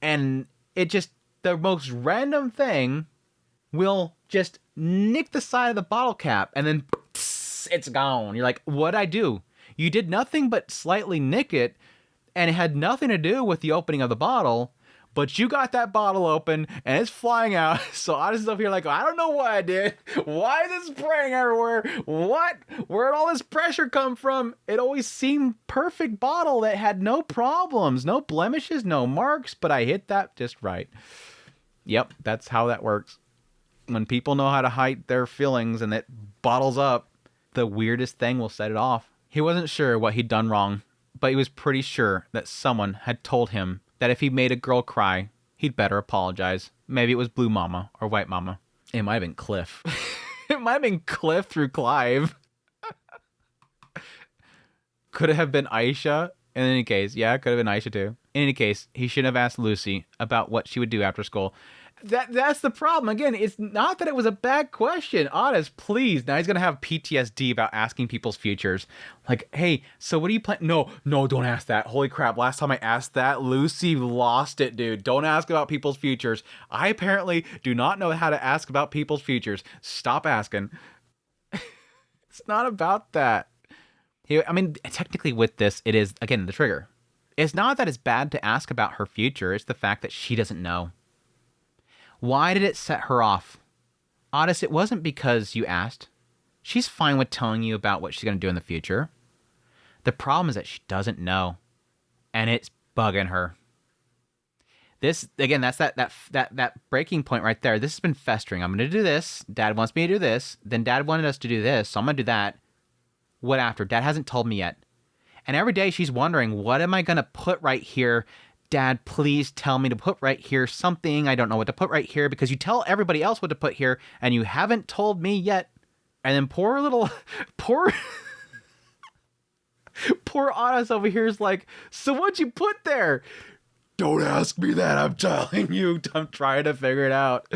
and it just, the most random thing will just nick the side of the bottle cap, and then it's gone. You're like, what'd I do? You did nothing but slightly nick it, and it had nothing to do with the opening of the bottle, but you got that bottle open, and it's flying out. So I just up here like, I don't know what I did. Why is it spraying everywhere? What? Where'd all this pressure come from? It always seemed perfect bottle that had no problems, no blemishes, no marks, but I hit that just right. Yep, that's how that works. When people know how to hide their feelings and it bottles up, the weirdest thing will set it off. He wasn't sure what he'd done wrong, but he was pretty sure that someone had told him that if he made a girl cry, he'd better apologize. Maybe it was Blue Mama or White Mama. It might have been Cliff. It might have been Cliff through Clive. Could it have been Aisha? In any case, yeah, it could have been Aisha too. In any case, he shouldn't have asked Lucy about what she would do after school. That's the problem. Again, it's not that it was a bad question. Honest, please. Now he's gonna have PTSD about asking people's futures. Like, hey, so what do you plan? No, don't ask that. Holy crap! Last time I asked that, Lucy lost it, dude. Don't ask about people's futures. I apparently do not know how to ask about people's futures. Stop asking. It's not about that. I mean, technically, with this, it is again the trigger. It's not that it's bad to ask about her future. It's the fact that she doesn't know. Why did it set her off? Otis, it wasn't because you asked. She's fine with telling you about what she's going to do in the future. The problem is that she doesn't know. And it's bugging her. This, again, that's that breaking point right there. This has been festering. I'm going to do this. Dad wants me to do this. Then Dad wanted us to do this, so I'm going to do that. What after? Dad hasn't told me yet. And every day she's wondering, what am I going to put right here? Dad, please tell me to put right here something. I don't know what to put right here because you tell everybody else what to put here and you haven't told me yet. And then poor Otis over here is like, so what'd you put there? Don't ask me that. I'm telling you. I'm trying to figure it out.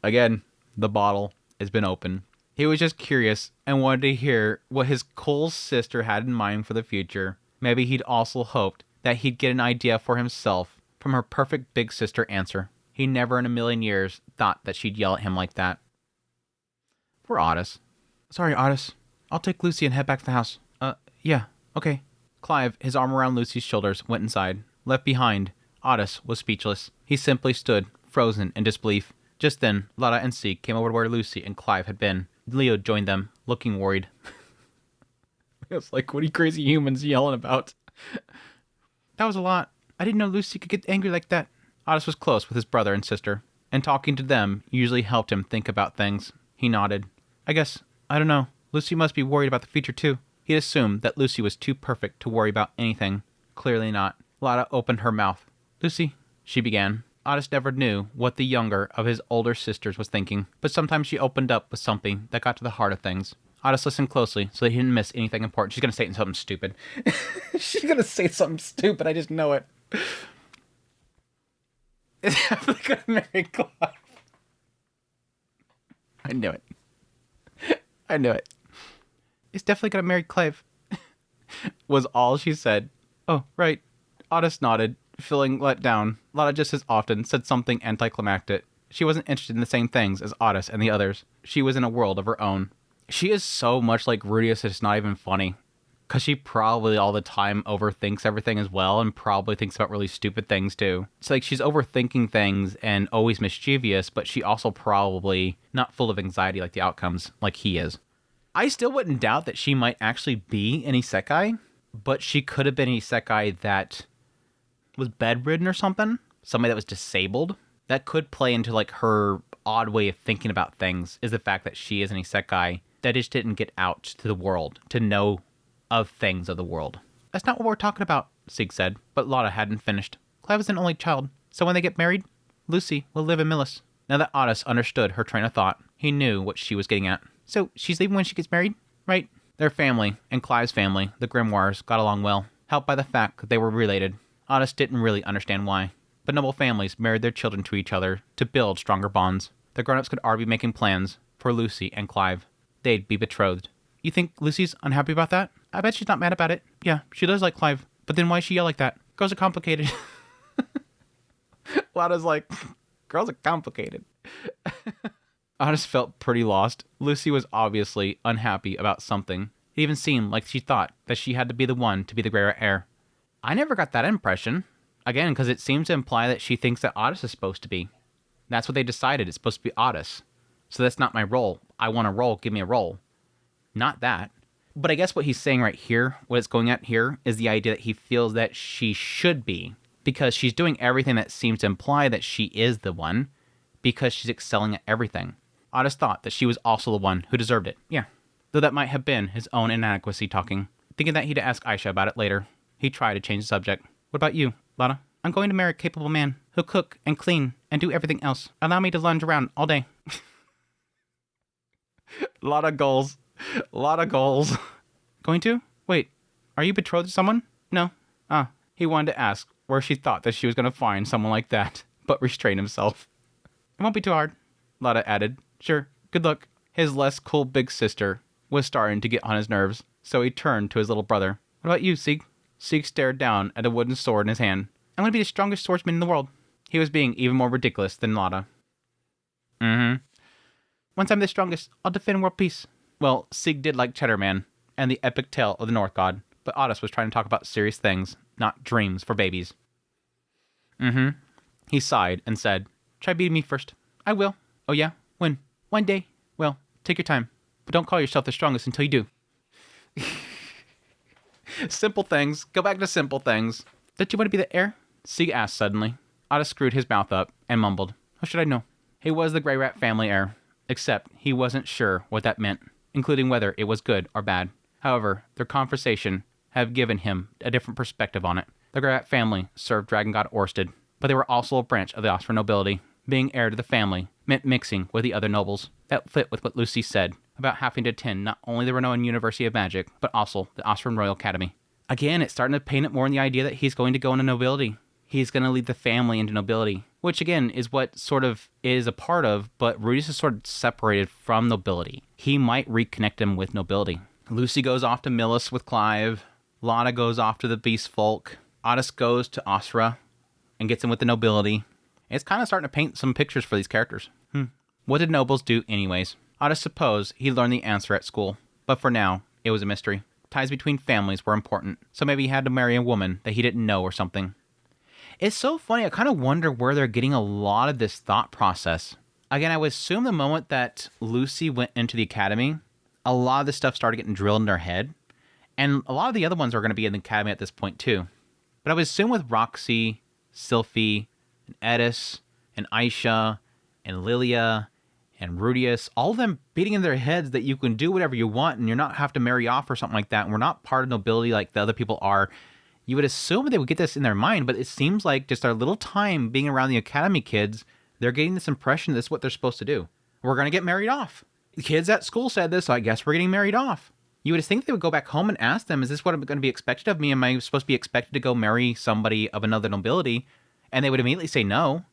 Again, the bottle has been opened. He was just curious and wanted to hear what his Cole's sister had in mind for the future. Maybe he'd also hoped that he'd get an idea for himself from her perfect big sister answer. He never in a million years thought that she'd yell at him like that. Poor Otis. Sorry, Otis. I'll take Lucy and head back to the house. Yeah, okay. Clive, his arm around Lucy's shoulders, went inside. Left behind, Otis was speechless. He simply stood, frozen in disbelief. Just then, Lotta and Seek came over to where Lucy and Clive had been. Leo joined them, looking worried. It's like, what are you crazy humans yelling about? That was a lot. I didn't know Lucy could get angry like that. Otis was close with his brother and sister, and talking to them usually helped him think about things. He nodded. I don't know. Lucy must be worried about the future too. He'd assumed that Lucy was too perfect to worry about anything. Clearly not. Lotta opened her mouth. Lucy, she began. Otis never knew what the younger of his older sisters was thinking, but sometimes she opened up with something that got to the heart of things. Otis listened closely so that he didn't miss anything important. She's going to say something stupid. She's going to say something stupid. I just know it. It's definitely going to marry Clive. I knew it. I knew it. It's definitely going to marry Clive. Was all she said. Oh, right. Otis nodded, feeling let down. Lotta, just as often, said something anticlimactic. She wasn't interested in the same things as Otis and the others. She was in a world of her own. She is so much like Rudius that it's not even funny. Because she probably all the time overthinks everything as well and probably thinks about really stupid things too. It's like she's overthinking things and always mischievous, but she also probably not full of anxiety like the outcomes like he is. I still wouldn't doubt that she might actually be an isekai, but she could have been an isekai that was bedridden or something. Somebody that was disabled. That could play into like her odd way of thinking about things is the fact that she is an isekai that just didn't get out to the world to know of things of the world. That's not what we're talking about, Sieg said, but Lotta hadn't finished. Clive is an only child, so when they get married, Lucy will live in Millis. Now that Otis understood her train of thought, he knew what she was getting at. So she's leaving when she gets married, right? Their family and Clive's family, the Grimoires, got along well, helped by the fact that they were related. Otis didn't really understand why, but noble families married their children to each other to build stronger bonds. The grown-ups could already be making plans for Lucy and Clive. They'd be betrothed. You think Lucy's unhappy about that? I bet she's not mad about it. Yeah, she does like Clive, but then why she yell like that? Girls are complicated. Lotta's like, girls are complicated. Otis felt pretty lost. Lucy was obviously unhappy about something. It even seemed like she thought that she had to be the one to be the Greyrat heir. I never got that impression. Again, because it seems to imply that she thinks that Otis is supposed to be. That's what they decided. It's supposed to be Otis. So that's not my role. I want a role. Give me a role. Not that. But I guess what he's saying right here, what it's going at here, is the idea that he feels that she should be. Because she's doing everything that seems to imply that she is the one. Because she's excelling at everything. Otis thought that she was also the one who deserved it. Yeah. Though that might have been his own inadequacy talking. Thinking that he'd ask Aisha about it later. He tried to change the subject. What about you, Lotta? I'm going to marry a capable man who'll cook and clean and do everything else. Allow me to lunge around all day. Lot of goals. Lot of goals. Going to? Wait, are you betrothed to someone? No. He wanted to ask where she thought that she was going to find someone like that. but restrained himself. It won't be too hard, Lada added. Sure, good luck. His less cool big sister was starting to get on his nerves, so he turned to his little brother. What about you, Sieg? Sieg stared down at a wooden sword in his hand. I'm going to be the strongest swordsman in the world. He was being even more ridiculous than Lada. Once I'm the strongest, I'll defend world peace. Well, Sieg did like Cheddar Man and the epic tale of the North God, but Otis was trying to talk about serious things, not dreams for babies. He sighed and said, Try beating me first. I will. Oh yeah? When? One day. Well, take your time. But don't call yourself the strongest until you do. Simple things. Go back to simple things. Don't you want to be the heir? Sieg asked suddenly. Otis screwed his mouth up and mumbled. How should I know? He was the Greyrat family heir, except he wasn't sure what that meant, including whether it was good or bad. However, their conversation had given him a different perspective on it. The Greyrat family served Dragon God Orsted, but they were also a branch of the Osprey nobility. Being heir to the family meant mixing with the other nobles. That fit with what Lucy said about having to attend not only the renowned University of Magic, but also the Osprey Royal Academy. Again, it's starting to paint it more in the idea that he's going to go into nobility. He's going to lead the family into nobility, which again is what sort of is a part of, but Rudius is sort of separated from nobility. He might reconnect him with nobility. Lucy goes off to Millis with Clive. Lana goes off to the Beast Folk. Otis goes to Osra and gets him with the nobility. It's kind of starting to paint some pictures for these characters. What did nobles do anyways? Otis supposed he learned the answer at school, but for now, it was a mystery. Ties between families were important, so maybe he had to marry a woman that he didn't know or something. It's so funny, I kind of wonder where they're getting a lot of this thought process. Again, I would assume the moment that Lucy went into the academy, a lot of this stuff started getting drilled in their head, and a lot of the other ones are going to be in the academy at this point too. But I would assume with Roxy, Sylphie, and Edis, and Aisha, and Lilia, and Rudius, all of them beating in their heads that you can do whatever you want and you're not have to marry off or something like that, and we're not part of nobility like the other people are. You would assume they would get this in their mind, but it seems like just their little time being around the academy kids, they're getting this impression this is what they're supposed to do. We're going to get married off. The kids at school said this, so I guess we're getting married off. You would think they would go back home and ask them, is this what I'm going to be expected of me? Am I supposed to be expected to go marry somebody of another nobility? And they would immediately say no.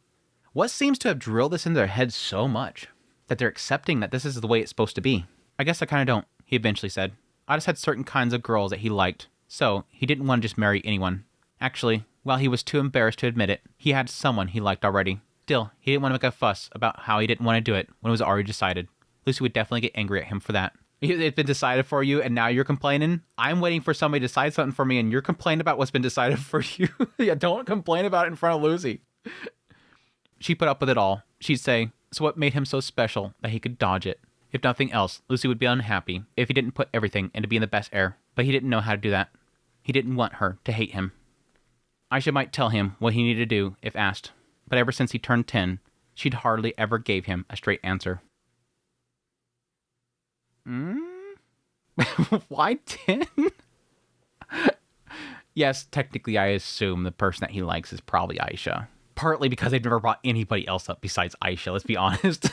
What seems to have drilled this into their heads so much that they're accepting that this is the way it's supposed to be? I guess I kind of don't, he eventually said. I just had certain kinds of girls that he liked, so he didn't want to just marry anyone. Actually, while he was too embarrassed to admit it, he had someone he liked already. Still, he didn't want to make a fuss about how he didn't want to do it when it was already decided. Lucy would definitely get angry at him for that. It's been decided for you, and now you're complaining? I'm waiting for somebody to decide something for me, and you're complaining about what's been decided for you? Yeah, don't complain about it in front of Lucy. She put up with it all. She'd say, so what made him so special that he could dodge it? If nothing else, Lucy would be unhappy if he didn't put everything into being the best heir, but he didn't know how to do that. He didn't want her to hate him. Aisha might tell him what he needed to do if asked, but ever since he turned 10, she'd hardly ever gave him a straight answer. Why 10? Yes, technically I assume the person that he likes is probably Aisha. Partly because they've never brought anybody else up besides Aisha, let's be honest.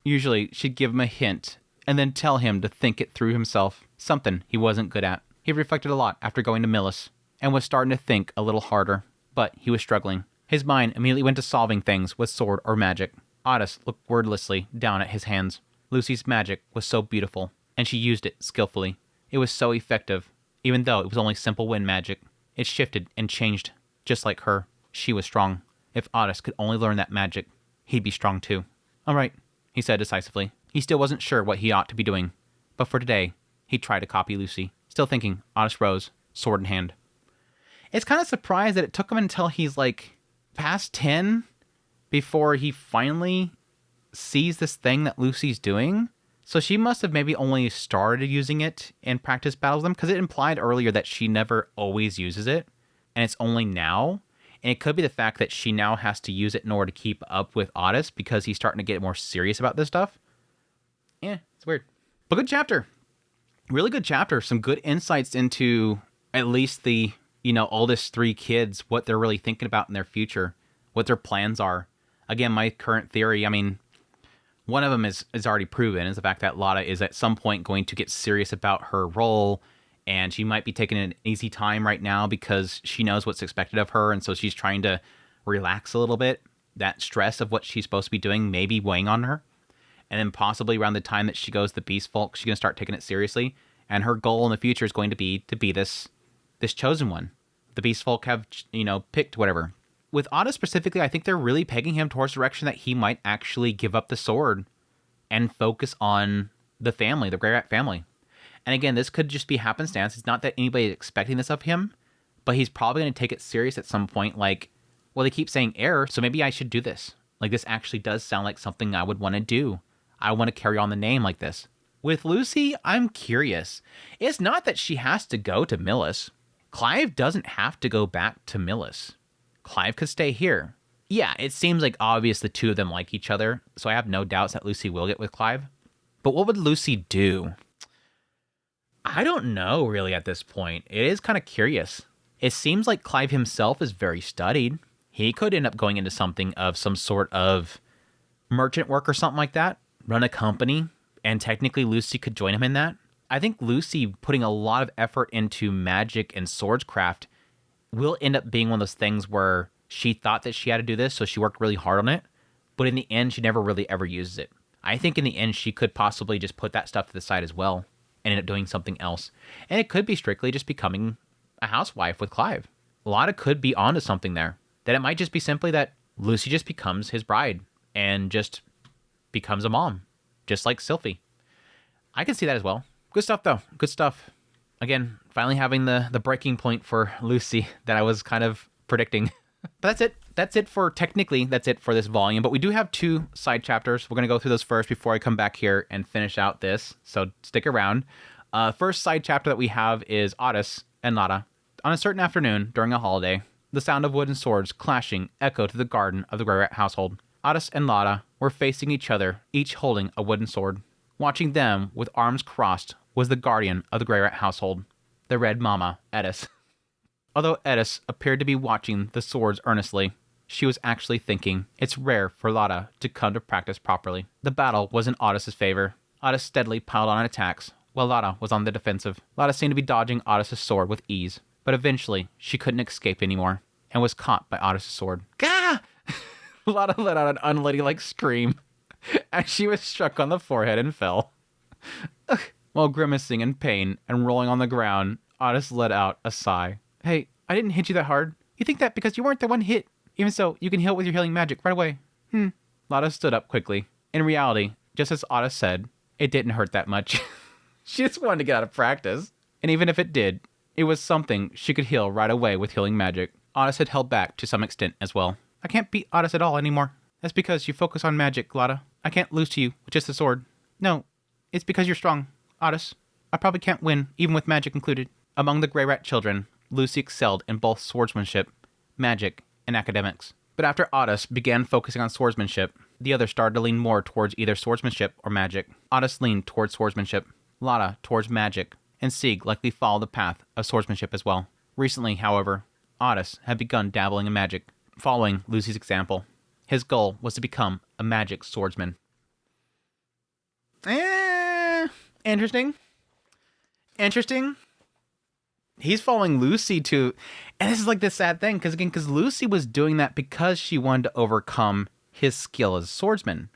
Usually, she'd give him a hint and then tell him to think it through himself, something he wasn't good at. He reflected a lot after going to Millis and was starting to think a little harder, but he was struggling. His mind immediately went to solving things with sword or magic. Otis looked wordlessly down at his hands. Lucy's magic was so beautiful, and she used it skillfully. It was so effective, even though it was only simple wind magic. It shifted and changed, just like her. She was strong. If Otis could only learn that magic, he'd be strong too. All right, he said decisively. He still wasn't sure what he ought to be doing, but for today, he'd try to copy Lucy. Still thinking, Otis rose, sword in hand. It's kind of surprised that it took him until he's like past 10 before he finally sees this thing that Lucy's doing. So she must have maybe only started using it in practice battles with them, because it implied earlier that she never always uses it, and it's only now. And it could be the fact that she now has to use it in order to keep up with Otis because he's starting to get more serious about this stuff. Yeah, it's weird. But good chapter. Really good chapter. Some good insights into at least the, oldest 3 kids, what they're really thinking about in their future, what their plans are. Again, my current theory, one of them is already proven, is the fact that Lada is at some point going to get serious about her role, and she might be taking an easy time right now because she knows what's expected of her, and so she's trying to relax a little bit. That stress of what she's supposed to be doing may be weighing on her. And then possibly around the time that she goes to the Beast Folk, she's going to start taking it seriously. And her goal in the future is going to be this chosen one. The Beast Folk have, picked whatever. With Otto specifically, I think they're really pegging him towards the direction that he might actually give up the sword and focus on the family, the Greyrat family. And again, this could just be happenstance. It's not that anybody is expecting this of him, but he's probably going to take it serious at some point. Like, well, they keep saying heir, so maybe I should do this. Like, this actually does sound like something I would want to do. I want to carry on the name like this. With Lucy, I'm curious. It's not that she has to go to Millis. Clive doesn't have to go back to Millis. Clive could stay here. Yeah, it seems like obvious the two of them like each other, so I have no doubts that Lucy will get with Clive. But what would Lucy do? I don't know really at this point. It is kind of curious. It seems like Clive himself is very studied. He could end up going into something of some sort of merchant work or something like that, run a company, and technically Lucy could join him in that. I think Lucy putting a lot of effort into magic and swordscraft will end up being one of those things where she thought that she had to do this, so she worked really hard on it, but in the end, she never really ever uses it. I think in the end, she could possibly just put that stuff to the side as well and end up doing something else. And it could be strictly just becoming a housewife with Clive. Lotta could be onto something there. That it might just be simply that Lucy just becomes his bride and just becomes a mom, just like Sylphie. I can see that as well. Good stuff, though. Good stuff. Again, finally having the breaking point for Lucy that I was kind of predicting. But that's it. That's it for this volume. But we do have 2 side chapters. We're going to go through those first before I come back here and finish out this. So stick around. First side chapter that we have is Otis and Lotta. On a certain afternoon during a holiday, the sound of wooden swords clashing echoed through the garden of the Greyrat household. Otis and Lotta were facing each other, each holding a wooden sword. Watching them with arms crossed was the guardian of the Greyrat household, the Red Mama, Edis. Although Edis appeared to be watching the swords earnestly, she was actually thinking it's rare for Lotta to come to practice properly. The battle was in Otis's favor. Otis steadily piled on attacks, while Lotta was on the defensive. Lotta seemed to be dodging Otis's sword with ease, but eventually she couldn't escape anymore, and was caught by Otis's sword. Gah! Lotta let out an unladylike scream as she was struck on the forehead and fell. While grimacing in pain and rolling on the ground, Otis let out a sigh. Hey, I didn't hit you that hard. You think that because you weren't the one hit. Even so, you can heal with your healing magic right away. Lotta stood up quickly. In reality, just as Otis said, it didn't hurt that much. She just wanted to get out of practice. And even if it did, it was something she could heal right away with healing magic. Otis had held back to some extent as well. I can't beat Otis at all anymore. That's because you focus on magic, Lotta. I can't lose to you with just a sword. No, it's because you're strong, Otis. I probably can't win, even with magic included. Among the Greyrat children, Lucy excelled in both swordsmanship, magic, and academics. But after Otis began focusing on swordsmanship, the others started to lean more towards either swordsmanship or magic. Otis leaned towards swordsmanship, Lotta towards magic, and Sieg likely followed the path of swordsmanship as well. Recently, however, Otis had begun dabbling in magic, following Lucy's example. His goal was to become a magic swordsman. Interesting. He's following Lucy to... And this is like this sad thing, because Lucy was doing that because she wanted to overcome his skill as a swordsman.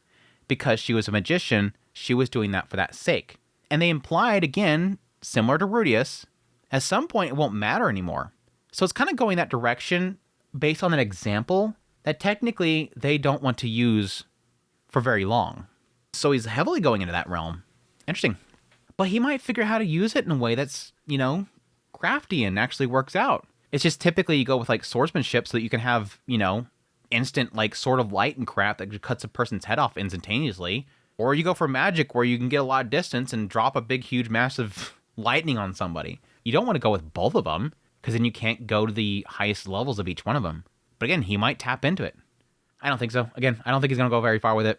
Because she was a magician, she was doing that for that sake. And they implied, again, similar to Rudius, at some point it won't matter anymore. So it's kind of going that direction based on an example that technically they don't want to use for very long. So he's heavily going into that realm. Interesting. But he might figure out how to use it in a way that's, crafty and actually works out. It's just typically you go with like swordsmanship so that you can have, instant like sort of light and crap that cuts a person's head off instantaneously. Or you go for magic where you can get a lot of distance and drop a big, huge, massive lightning on somebody. You don't want to go with both of them because then you can't go to the highest levels of each one of them. But again, he might tap into it. I don't think so. Again, I don't think he's going to go very far with it.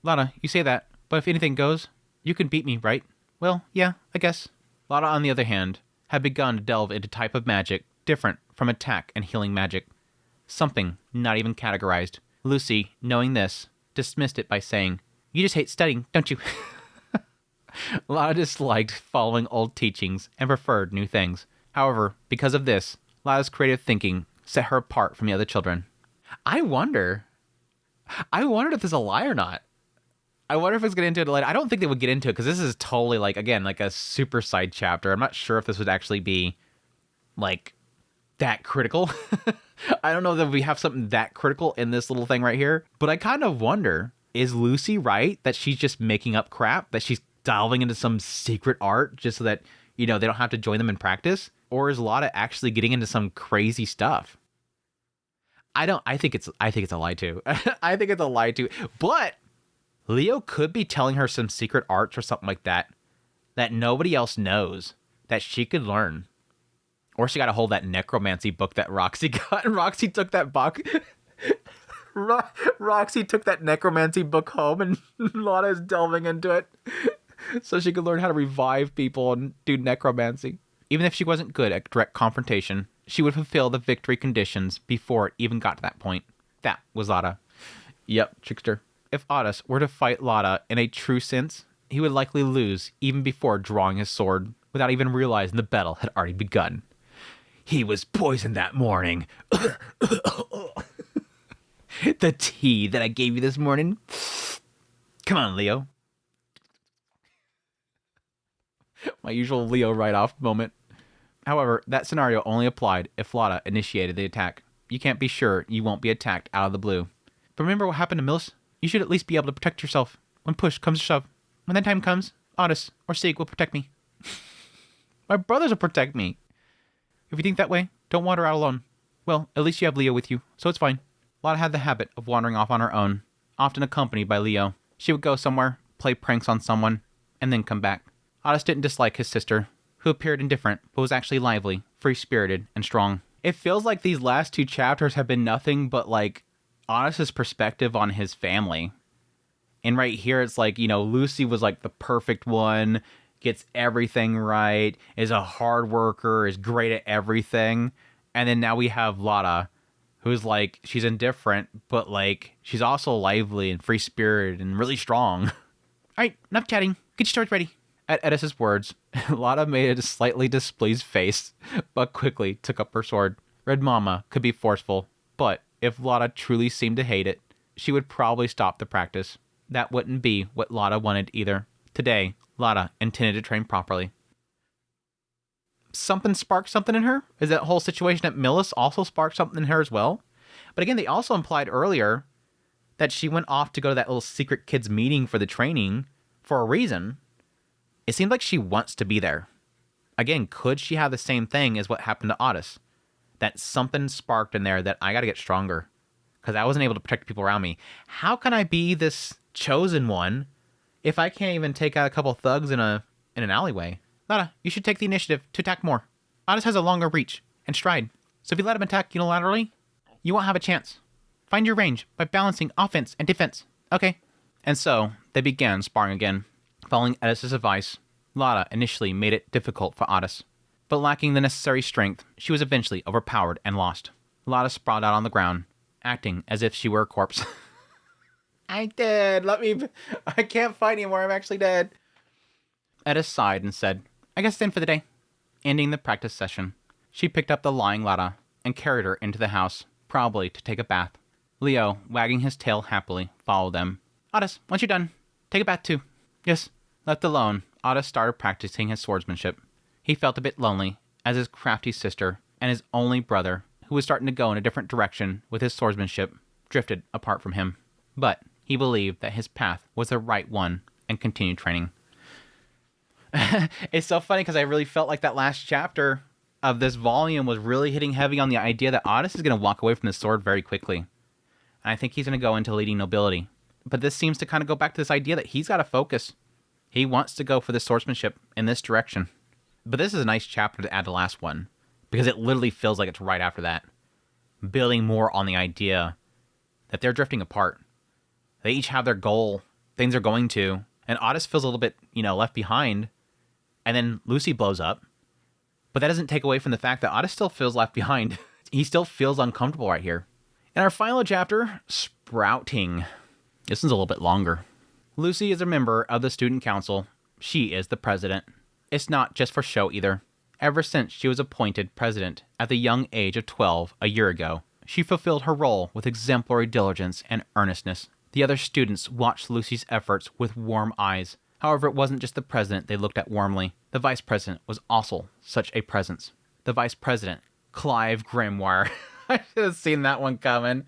Lotta, you say that, but if anything goes, you can beat me, right? Well, yeah, I guess. Lotta, on the other hand, had begun to delve into type of magic different from attack and healing magic. Something not even categorized. Lucy, knowing this, dismissed it by saying, "You just hate studying, don't you?" Lotta disliked following old teachings and preferred new things. However, because of this, Lotta's creative thinking set her apart from the other children. I wonder if this is a lie or not. I wonder if it's getting into it later. I don't think they would get into it because this is totally like, again, like a super side chapter. I'm not sure if this would actually be like that critical. I don't know that we have something that critical in this little thing right here, but I kind of wonder, is Lucy right that she's just making up crap, that she's delving into some secret art just so that, they don't have to join them in practice? Or is Lotta actually getting into some crazy stuff? I think it's a lie too. I think it's a lie too. But Leo could be telling her some secret arts or something like that nobody else knows that she could learn. Or she got a hold of that necromancy book that Roxy got. And Roxy took that book. Roxy took that necromancy book home, and Lotta is delving into it so she could learn how to revive people and do necromancy. Even if she wasn't good at direct confrontation, she would fulfill the victory conditions before it even got to that point. That was Lotta. Yep, trickster. If Otis were to fight Lotta in a true sense, he would likely lose even before drawing his sword, without even realizing the battle had already begun. He was poisoned that morning. The tea that I gave you this morning. Come on, Leo. My usual Leo write-off moment. However, that scenario only applied if Lotta initiated the attack. You can't be sure you won't be attacked out of the blue. But remember what happened to Mills? You should at least be able to protect yourself when push comes to shove. When that time comes, Otis or Sig will protect me. My brothers will protect me. If you think that way, don't wander out alone. Well, at least you have Leo with you, so it's fine. Lotta had the habit of wandering off on her own, often accompanied by Leo. She would go somewhere, play pranks on someone, and then come back. Otis didn't dislike his sister, who appeared indifferent, but was actually lively, free-spirited, and strong. It feels like these last two chapters have been nothing but, like, Otis's perspective on his family. And right here, it's like, Lucy was, like, the perfect one, gets everything right, is a hard worker, is great at everything. And then now we have Lotta, who's, like, she's indifferent, but, like, she's also lively and free-spirited and really strong. All right, enough chatting. Get your swords ready. At Edis's words, Lotta made a slightly displeased face, but quickly took up her sword. Red Mama could be forceful, but if Lotta truly seemed to hate it, she would probably stop the practice. That wouldn't be what Lotta wanted either. Today, Lotta intended to train properly. Something sparked something in her? Is that whole situation at Millis also sparked something in her as well? But again, they also implied earlier that she went off to go to that little secret kids meeting for the training for a reason. It seems like she wants to be there. Again, could she have the same thing as what happened to Otis? That something sparked in there that I gotta get stronger. Because I wasn't able to protect people around me. How can I be this chosen one if I can't even take out a couple thugs in an alleyway? Lotta, you should take the initiative to attack more. Otis has a longer reach and stride. So if you let him attack unilaterally, you won't have a chance. Find your range by balancing offense and defense. Okay. And so they began sparring again. Following Edis's advice, Lotta initially made it difficult for Otis, but lacking the necessary strength, she was eventually overpowered and lost. Lotta sprawled out on the ground, acting as if she were a corpse. I dead. I can't fight anymore. I'm actually dead. Edis sighed and said, I guess it's in for the day. Ending the practice session, she picked up the lying Lotta and carried her into the house, probably to take a bath. Leo, wagging his tail happily, followed them. Otis, once you're done, take a bath too. Yes. Left alone, Otis started practicing his swordsmanship. He felt a bit lonely, as his crafty sister and his only brother, who was starting to go in a different direction with his swordsmanship, drifted apart from him. But he believed that his path was the right one and continued training. It's so funny because I really felt like that last chapter of this volume was really hitting heavy on the idea that Otis is going to walk away from this sword very quickly. And I think he's going to go into leading nobility. But this seems to kind of go back to this idea that he's got to focus. He wants to go for the swordsmanship in this direction. But this is a nice chapter to add to the last one, because it literally feels like it's right after that. Building more on the idea that they're drifting apart. They each have their goal, things they're going to, and Otis feels a little bit, left behind, and then Lucy blows up. But that doesn't take away from the fact that Otis still feels left behind. He still feels uncomfortable right here. In our final chapter, Sprouting. This one's a little bit longer. Lucy is a member of the student council. She is the president. It's not just for show either. Ever since she was appointed president at the young age of 12 a year ago, She fulfilled her role with exemplary diligence and earnestness. The other students watched Lucy's efforts with warm eyes. However, it wasn't just the president they looked at warmly. The vice president was also such a presence. The vice president, Clive Grimoire, I should have seen that one coming.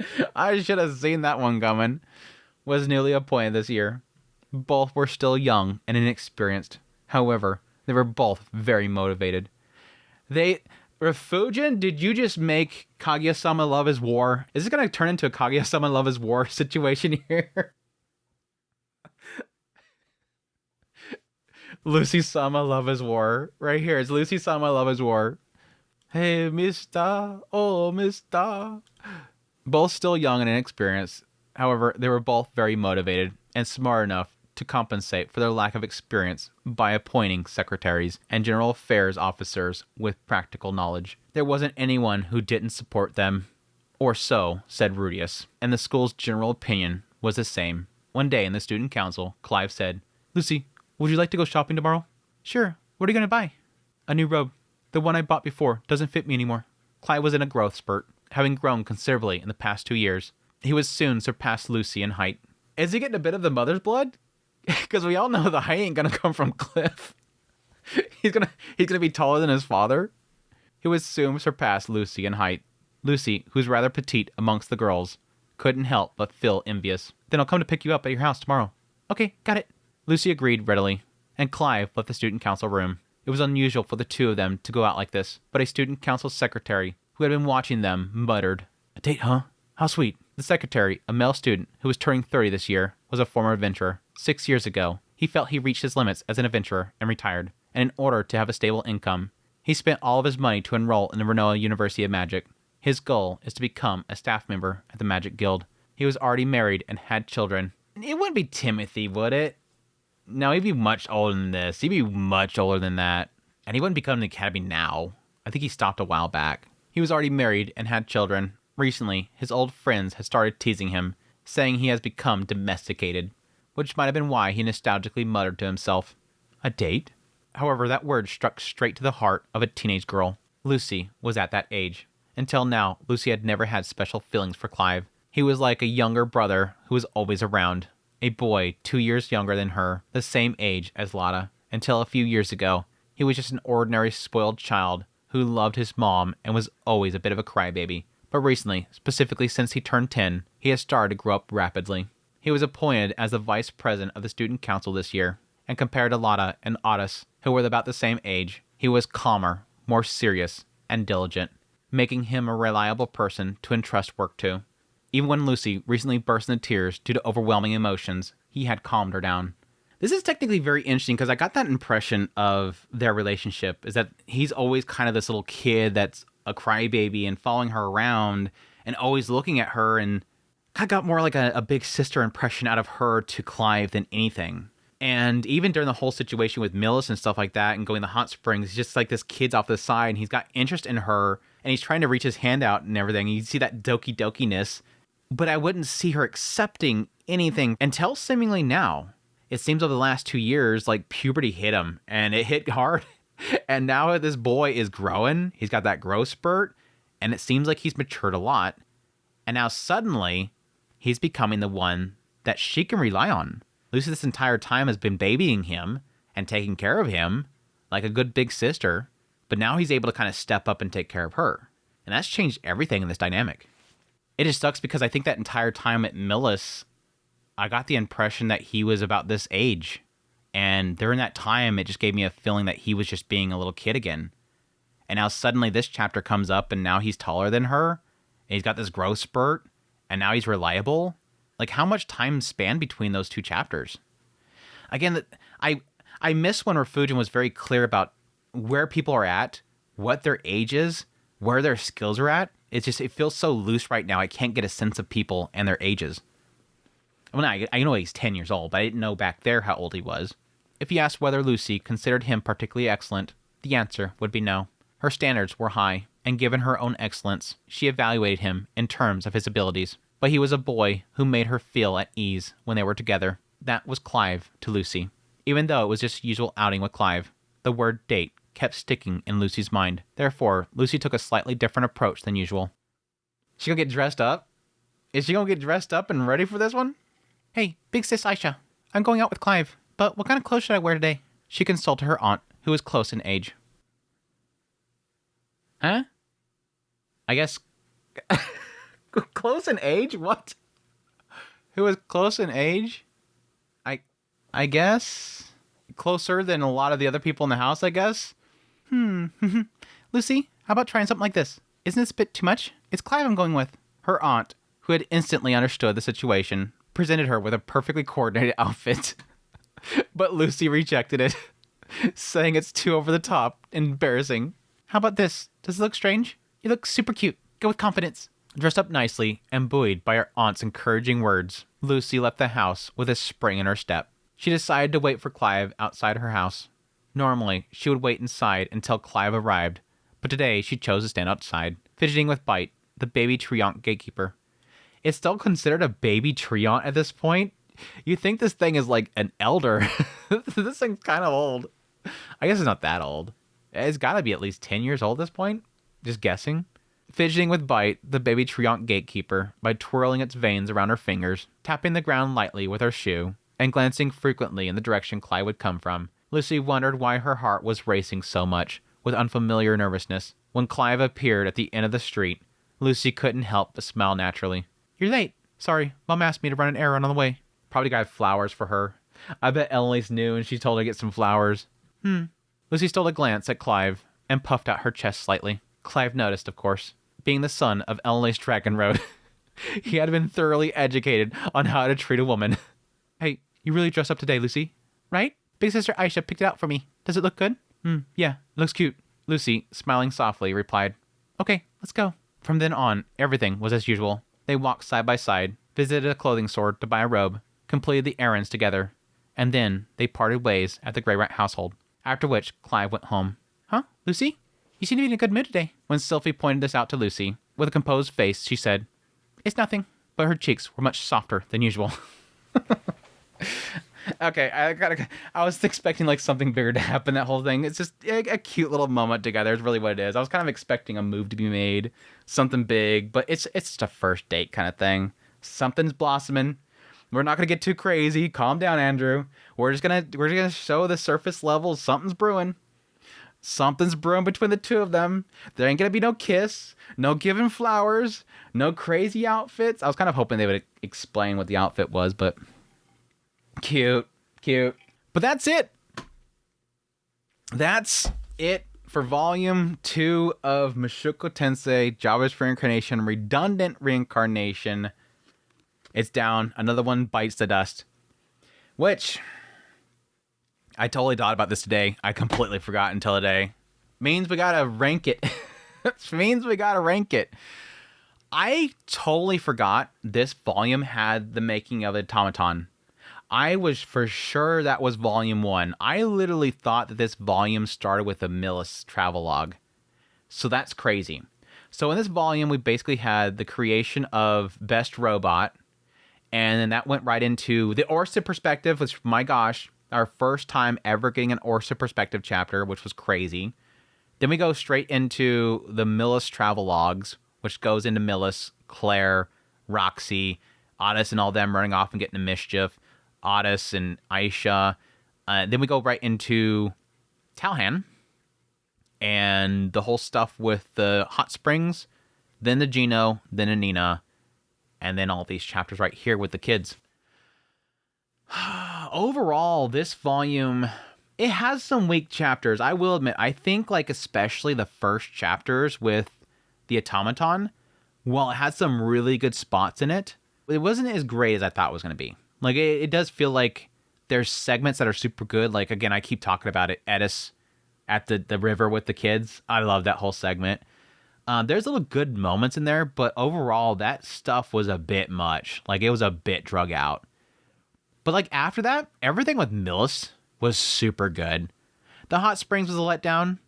Was newly appointed this year. Both were still young and inexperienced. However, they were both very motivated. Refugin, did you just make Kaguya-sama Love is War? Is this going to turn into a Kaguya-sama Love is War situation here? Lucy-sama Love is War. Right here. It's Lucy-sama Love is War. Hey, mister. Oh, mister. Both still young and inexperienced. However, they were both very motivated and smart enough to compensate for their lack of experience by appointing secretaries and general affairs officers with practical knowledge. There wasn't anyone who didn't support them, or so said Rudius, and the school's general opinion was the same. One day in the student council, Clive said, "Lucy, would you like to go shopping tomorrow?" "Sure. What are you going to buy?" "A new robe. The one I bought before doesn't fit me anymore." Clive was in a growth spurt, having grown considerably in the past 2 years. He would soon surpass Lucy in height. Is he getting a bit of the mother's blood? Because we all know the height ain't gonna come from Cliff. He's gonna be taller than his father. He would soon surpass Lucy in height. Lucy, who's rather petite amongst the girls, couldn't help but feel envious. "Then I'll come to pick you up at your house tomorrow." "Okay, got it." Lucy agreed readily, and Clive left the student council room. It was unusual for the two of them to go out like this, but a student council secretary who had been watching them muttered, "A date, huh? How sweet." The secretary, a male student who was turning 30 this year, was a former adventurer. 6 years ago, he felt he reached his limits as an adventurer and retired, and in order to have a stable income, he spent all of his money to enroll in the Renoa University of Magic. His goal is to become a staff member at the Magic Guild. He was already married and had children. It wouldn't be Timothy, would it? No, he'd be much older than this. He'd be much older than that. And he wouldn't become in the academy now. I think he stopped a while back. He was already married and had children. Recently, his old friends had started teasing him, saying he has become domesticated, which might have been why he nostalgically muttered to himself, "A date?" However, that word struck straight to the heart of a teenage girl. Lucy was at that age. Until now, Lucy had never had special feelings for Clive. He was like a younger brother who was always around. A boy 2 years younger than her, the same age as Lotta. Until a few years ago, he was just an ordinary spoiled child who loved his mom and was always a bit of a crybaby. But recently, specifically since he turned 10, he has started to grow up rapidly. He was appointed as the vice president of the student council this year, and compared to Lotta and Otis, who were about the same age, he was calmer, more serious, and diligent, making him a reliable person to entrust work to. Even when Lucy recently burst into tears due to overwhelming emotions, he had calmed her down. This is technically very interesting because I got that impression of their relationship, is that he's always kind of this little kid that's a crybaby and following her around and always looking at her, and I got more like a big sister impression out of her to Clive than anything. And even during the whole situation with Millis and stuff like that and going to the hot springs, he's just like this kid's off the side and he's got interest in her and he's trying to reach his hand out and everything. You see that doki-dokiness, but I wouldn't see her accepting anything until seemingly now. It seems over the last 2 years, like puberty hit him and it hit hard. And now this boy is growing. He's got that growth spurt and it seems like he's matured a lot. And now suddenly he's becoming the one that she can rely on. Lucy this entire time has been babying him and taking care of him like a good big sister. But now he's able to kind of step up and take care of her. And that's changed everything in this dynamic. It just sucks because I think that entire time at Millis, I got the impression that he was about this age. And during that time, it just gave me a feeling that he was just being a little kid again. And now suddenly this chapter comes up and now he's taller than her. And he's got this growth spurt. And now he's reliable. Like, how much time spanned between those two chapters? Again, I miss when Refugin was very clear about where people are at, what their age is, where their skills are at. It feels so loose right now. I can't get a sense of people and their ages. Well, I know he's 10 years old, but I didn't know back there how old he was. If you asked whether Lucy considered him particularly excellent, the answer would be no. Her standards were high, and given her own excellence, she evaluated him in terms of his abilities. But he was a boy who made her feel at ease when they were together. That was Clive to Lucy. Even though it was just a usual outing with Clive, the word date kept sticking in Lucy's mind. Therefore, Lucy took a slightly different approach than usual. She gonna get dressed up? Is she gonna get dressed up and ready for this one? Hey, big sis Aisha. I'm going out with Clive, but what kind of clothes should I wear today? She consulted her aunt, who was close in age. Huh? I guess... Close in age? What? Who was close in age? I guess? Closer than a lot of the other people in the house, I guess? Lucy, how about trying something like this? Isn't this a bit too much? It's Clive I'm going with. Her aunt, who had instantly understood the situation, presented her with a perfectly coordinated outfit. But Lucy rejected it, saying it's too over the top, embarrassing. How about this? Does it look strange? You look super cute. Go with confidence. Dressed up nicely and buoyed by her aunt's encouraging words, Lucy left the house with a spring in her step. She decided to wait for Clive outside her house. Normally, she would wait inside until Clive arrived, but today she chose to stand outside, fidgeting with Bite, the baby Treant gatekeeper. It's still considered a baby Treant at this point? You think this thing is like an elder. This thing's kind of old. I guess it's not that old. It's got to be at least 10 years old at this point. Just guessing. Fidgeting with Bite, the baby Treant gatekeeper, by twirling its veins around her fingers, tapping the ground lightly with her shoe, and glancing frequently in the direction Clive would come from, Lucy wondered why her heart was racing so much, with unfamiliar nervousness. When Clive appeared at the end of the street, Lucy couldn't help but smile naturally. You're late. Sorry, Mom asked me to run an errand on the way. Probably got flowers for her. I bet Emily's new and she told her to get some flowers. Lucy stole a glance at Clive and puffed out her chest slightly. Clive noticed, of course. Being the son of Emily's Dragon Road, he had been thoroughly educated on how to treat a woman. Hey, you really dressed up today, Lucy. Right? Big sister Aisha picked it out for me. Does it look good? Yeah, looks cute. Lucy, smiling softly, replied. Okay, let's go. From then on, everything was as usual. They walked side by side, visited a clothing store to buy a robe, completed the errands together, and then they parted ways at the Greyrat household, after which Clive went home. Huh? Lucy? You seem to be in a good mood today. When Sylphie pointed this out to Lucy, with a composed face, she said, It's nothing. But her cheeks were much softer than usual. Okay, I was expecting like something bigger to happen, that whole thing. It's just a cute little moment together is really what it is. I was kind of expecting a move to be made, something big, but it's just a first date kind of thing. Something's blossoming. We're not gonna get too crazy. Calm down, Andrew. We're just gonna show the surface level. Something's brewing. Something's brewing between the two of them. There ain't gonna be no kiss, no giving flowers, no crazy outfits. I was kind of hoping they would explain what the outfit was, but cute. But that's it. That's it for Volume 2 of Mushoku Tensei, Jobless Reincarnation, Redundant Reincarnation. It's down. Another one bites the dust. Which, I totally thought about this today. I completely forgot until today. Means we gotta rank it. I totally forgot this volume had the making of Automaton. I was for sure that was Volume 1. I literally thought that this volume started with a Millis travelogue. So that's crazy. So in this volume, we basically had the creation of Best Robot, and then that went right into the Orsa perspective, which, my gosh, our first time ever getting an Orsa perspective chapter, which was crazy. Then we go straight into the Millis travelogues, which goes into Millis, Claire, Roxy, Otis and all them running off and getting into mischief, Otis and Aisha. Then we go right into Talhan and the whole stuff with the hot springs, then the Gino, then a Nina, and then all these chapters right here with the kids. Overall, this volume, it has some weak chapters. I will admit, I think like especially the first chapters with the Automaton, while it had some really good spots in it, it wasn't as great as I thought it was going to be. Like, it does feel like there's segments that are super good. Like, again, I keep talking about it. Edis at the river with the kids. I love that whole segment. There's little good moments in there, but overall, that stuff was a bit much. Like, it was a bit drug out. But, like, after that, everything with Millis was super good. The Hot Springs was a letdown.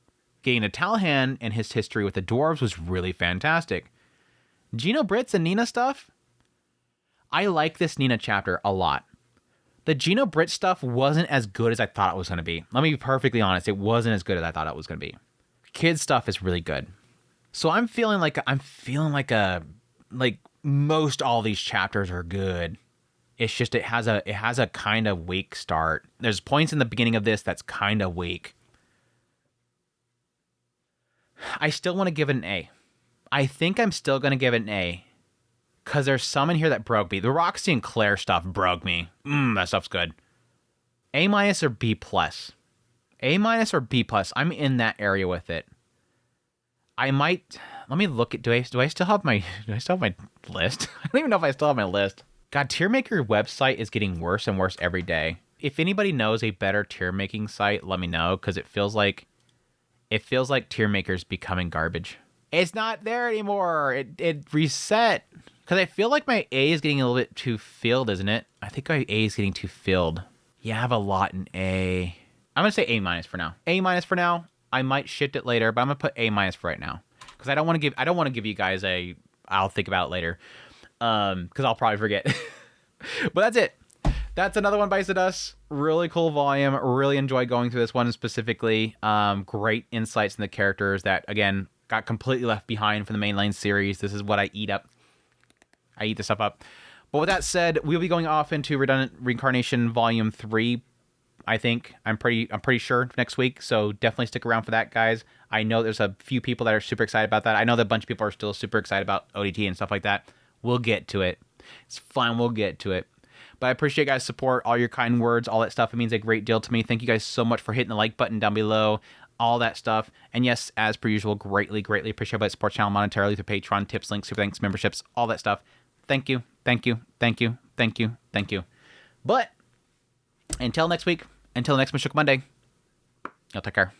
Getting to Talhan and his history with the dwarves was really fantastic. Gino Brits and Nina stuff? I like this Nina chapter a lot. The Gino Brit stuff wasn't as good as I thought it was going to be. Let me be perfectly honest. It wasn't as good as I thought it was going to be. Kid stuff is really good. So I'm feeling like a like most all these chapters are good. It's just it has a kind of weak start. There's points in the beginning of this that's kind of weak. I still want to give it an A. I think I'm still going to give it an A. Because there's some in here that broke me. The Roxy and Claire stuff broke me. That stuff's good. A- or B+. A- or B+. I'm in that area with it. I might... Let me look at... Do I still have my list? I don't even know if I still have my list. God, tier maker website is getting worse and worse every day. If anybody knows a better tier making site, let me know, because it feels like tier maker's becoming garbage. It's not there anymore. It reset. Because I feel like my A is getting a little bit too filled, isn't it? I think my A is getting too filled. Yeah, I have a lot in A. I'm going to say A- for now. A- for now. I might shift it later, but I'm going to put A- for right now. Because I don't want to give you guys a I'll think about it later. Because I'll probably forget. But that's it. That's another one bites at us. Really cool volume. Really enjoyed going through this one specifically. Great insights in the characters that, again, got completely left behind from the mainline series. This is what I eat up. I eat this stuff up. But with that said, we'll be going off into Redundant Reincarnation Volume 3, I think. I'm pretty sure next week, so definitely stick around for that, guys. I know there's a few people that are super excited about that. I know that a bunch of people are still super excited about ODT and stuff like that. We'll get to it. It's fine. We'll get to it. But I appreciate you guys' support, all your kind words, all that stuff. It means a great deal to me. Thank you guys so much for hitting the like button down below, all that stuff. And yes, as per usual, greatly appreciate it. Support channel monetarily through Patreon, tips, links, super thanks, memberships, all that stuff. Thank you. But until next week, until next Mushoku Monday, y'all take care.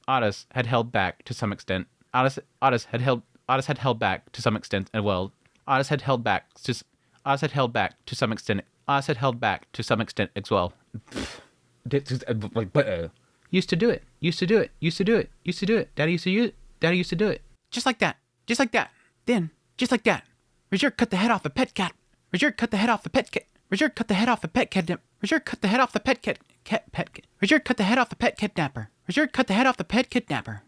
Otis had held back to some extent. Otis had held back to some extent, and well, Otis had held back to some extent. Otis had held back to some extent as well. Used to do it. Daddy used to do it. Just like that. Then, just like that. Rajir cut the head off the pet cat. Rajir cut the head off the pet cat. Rajir cut the head off the pet cat. Rajir cut the head off the pet cat. Rajir cut the head off the pet kidnapper. Rajir cut the head off the pet kidnapper.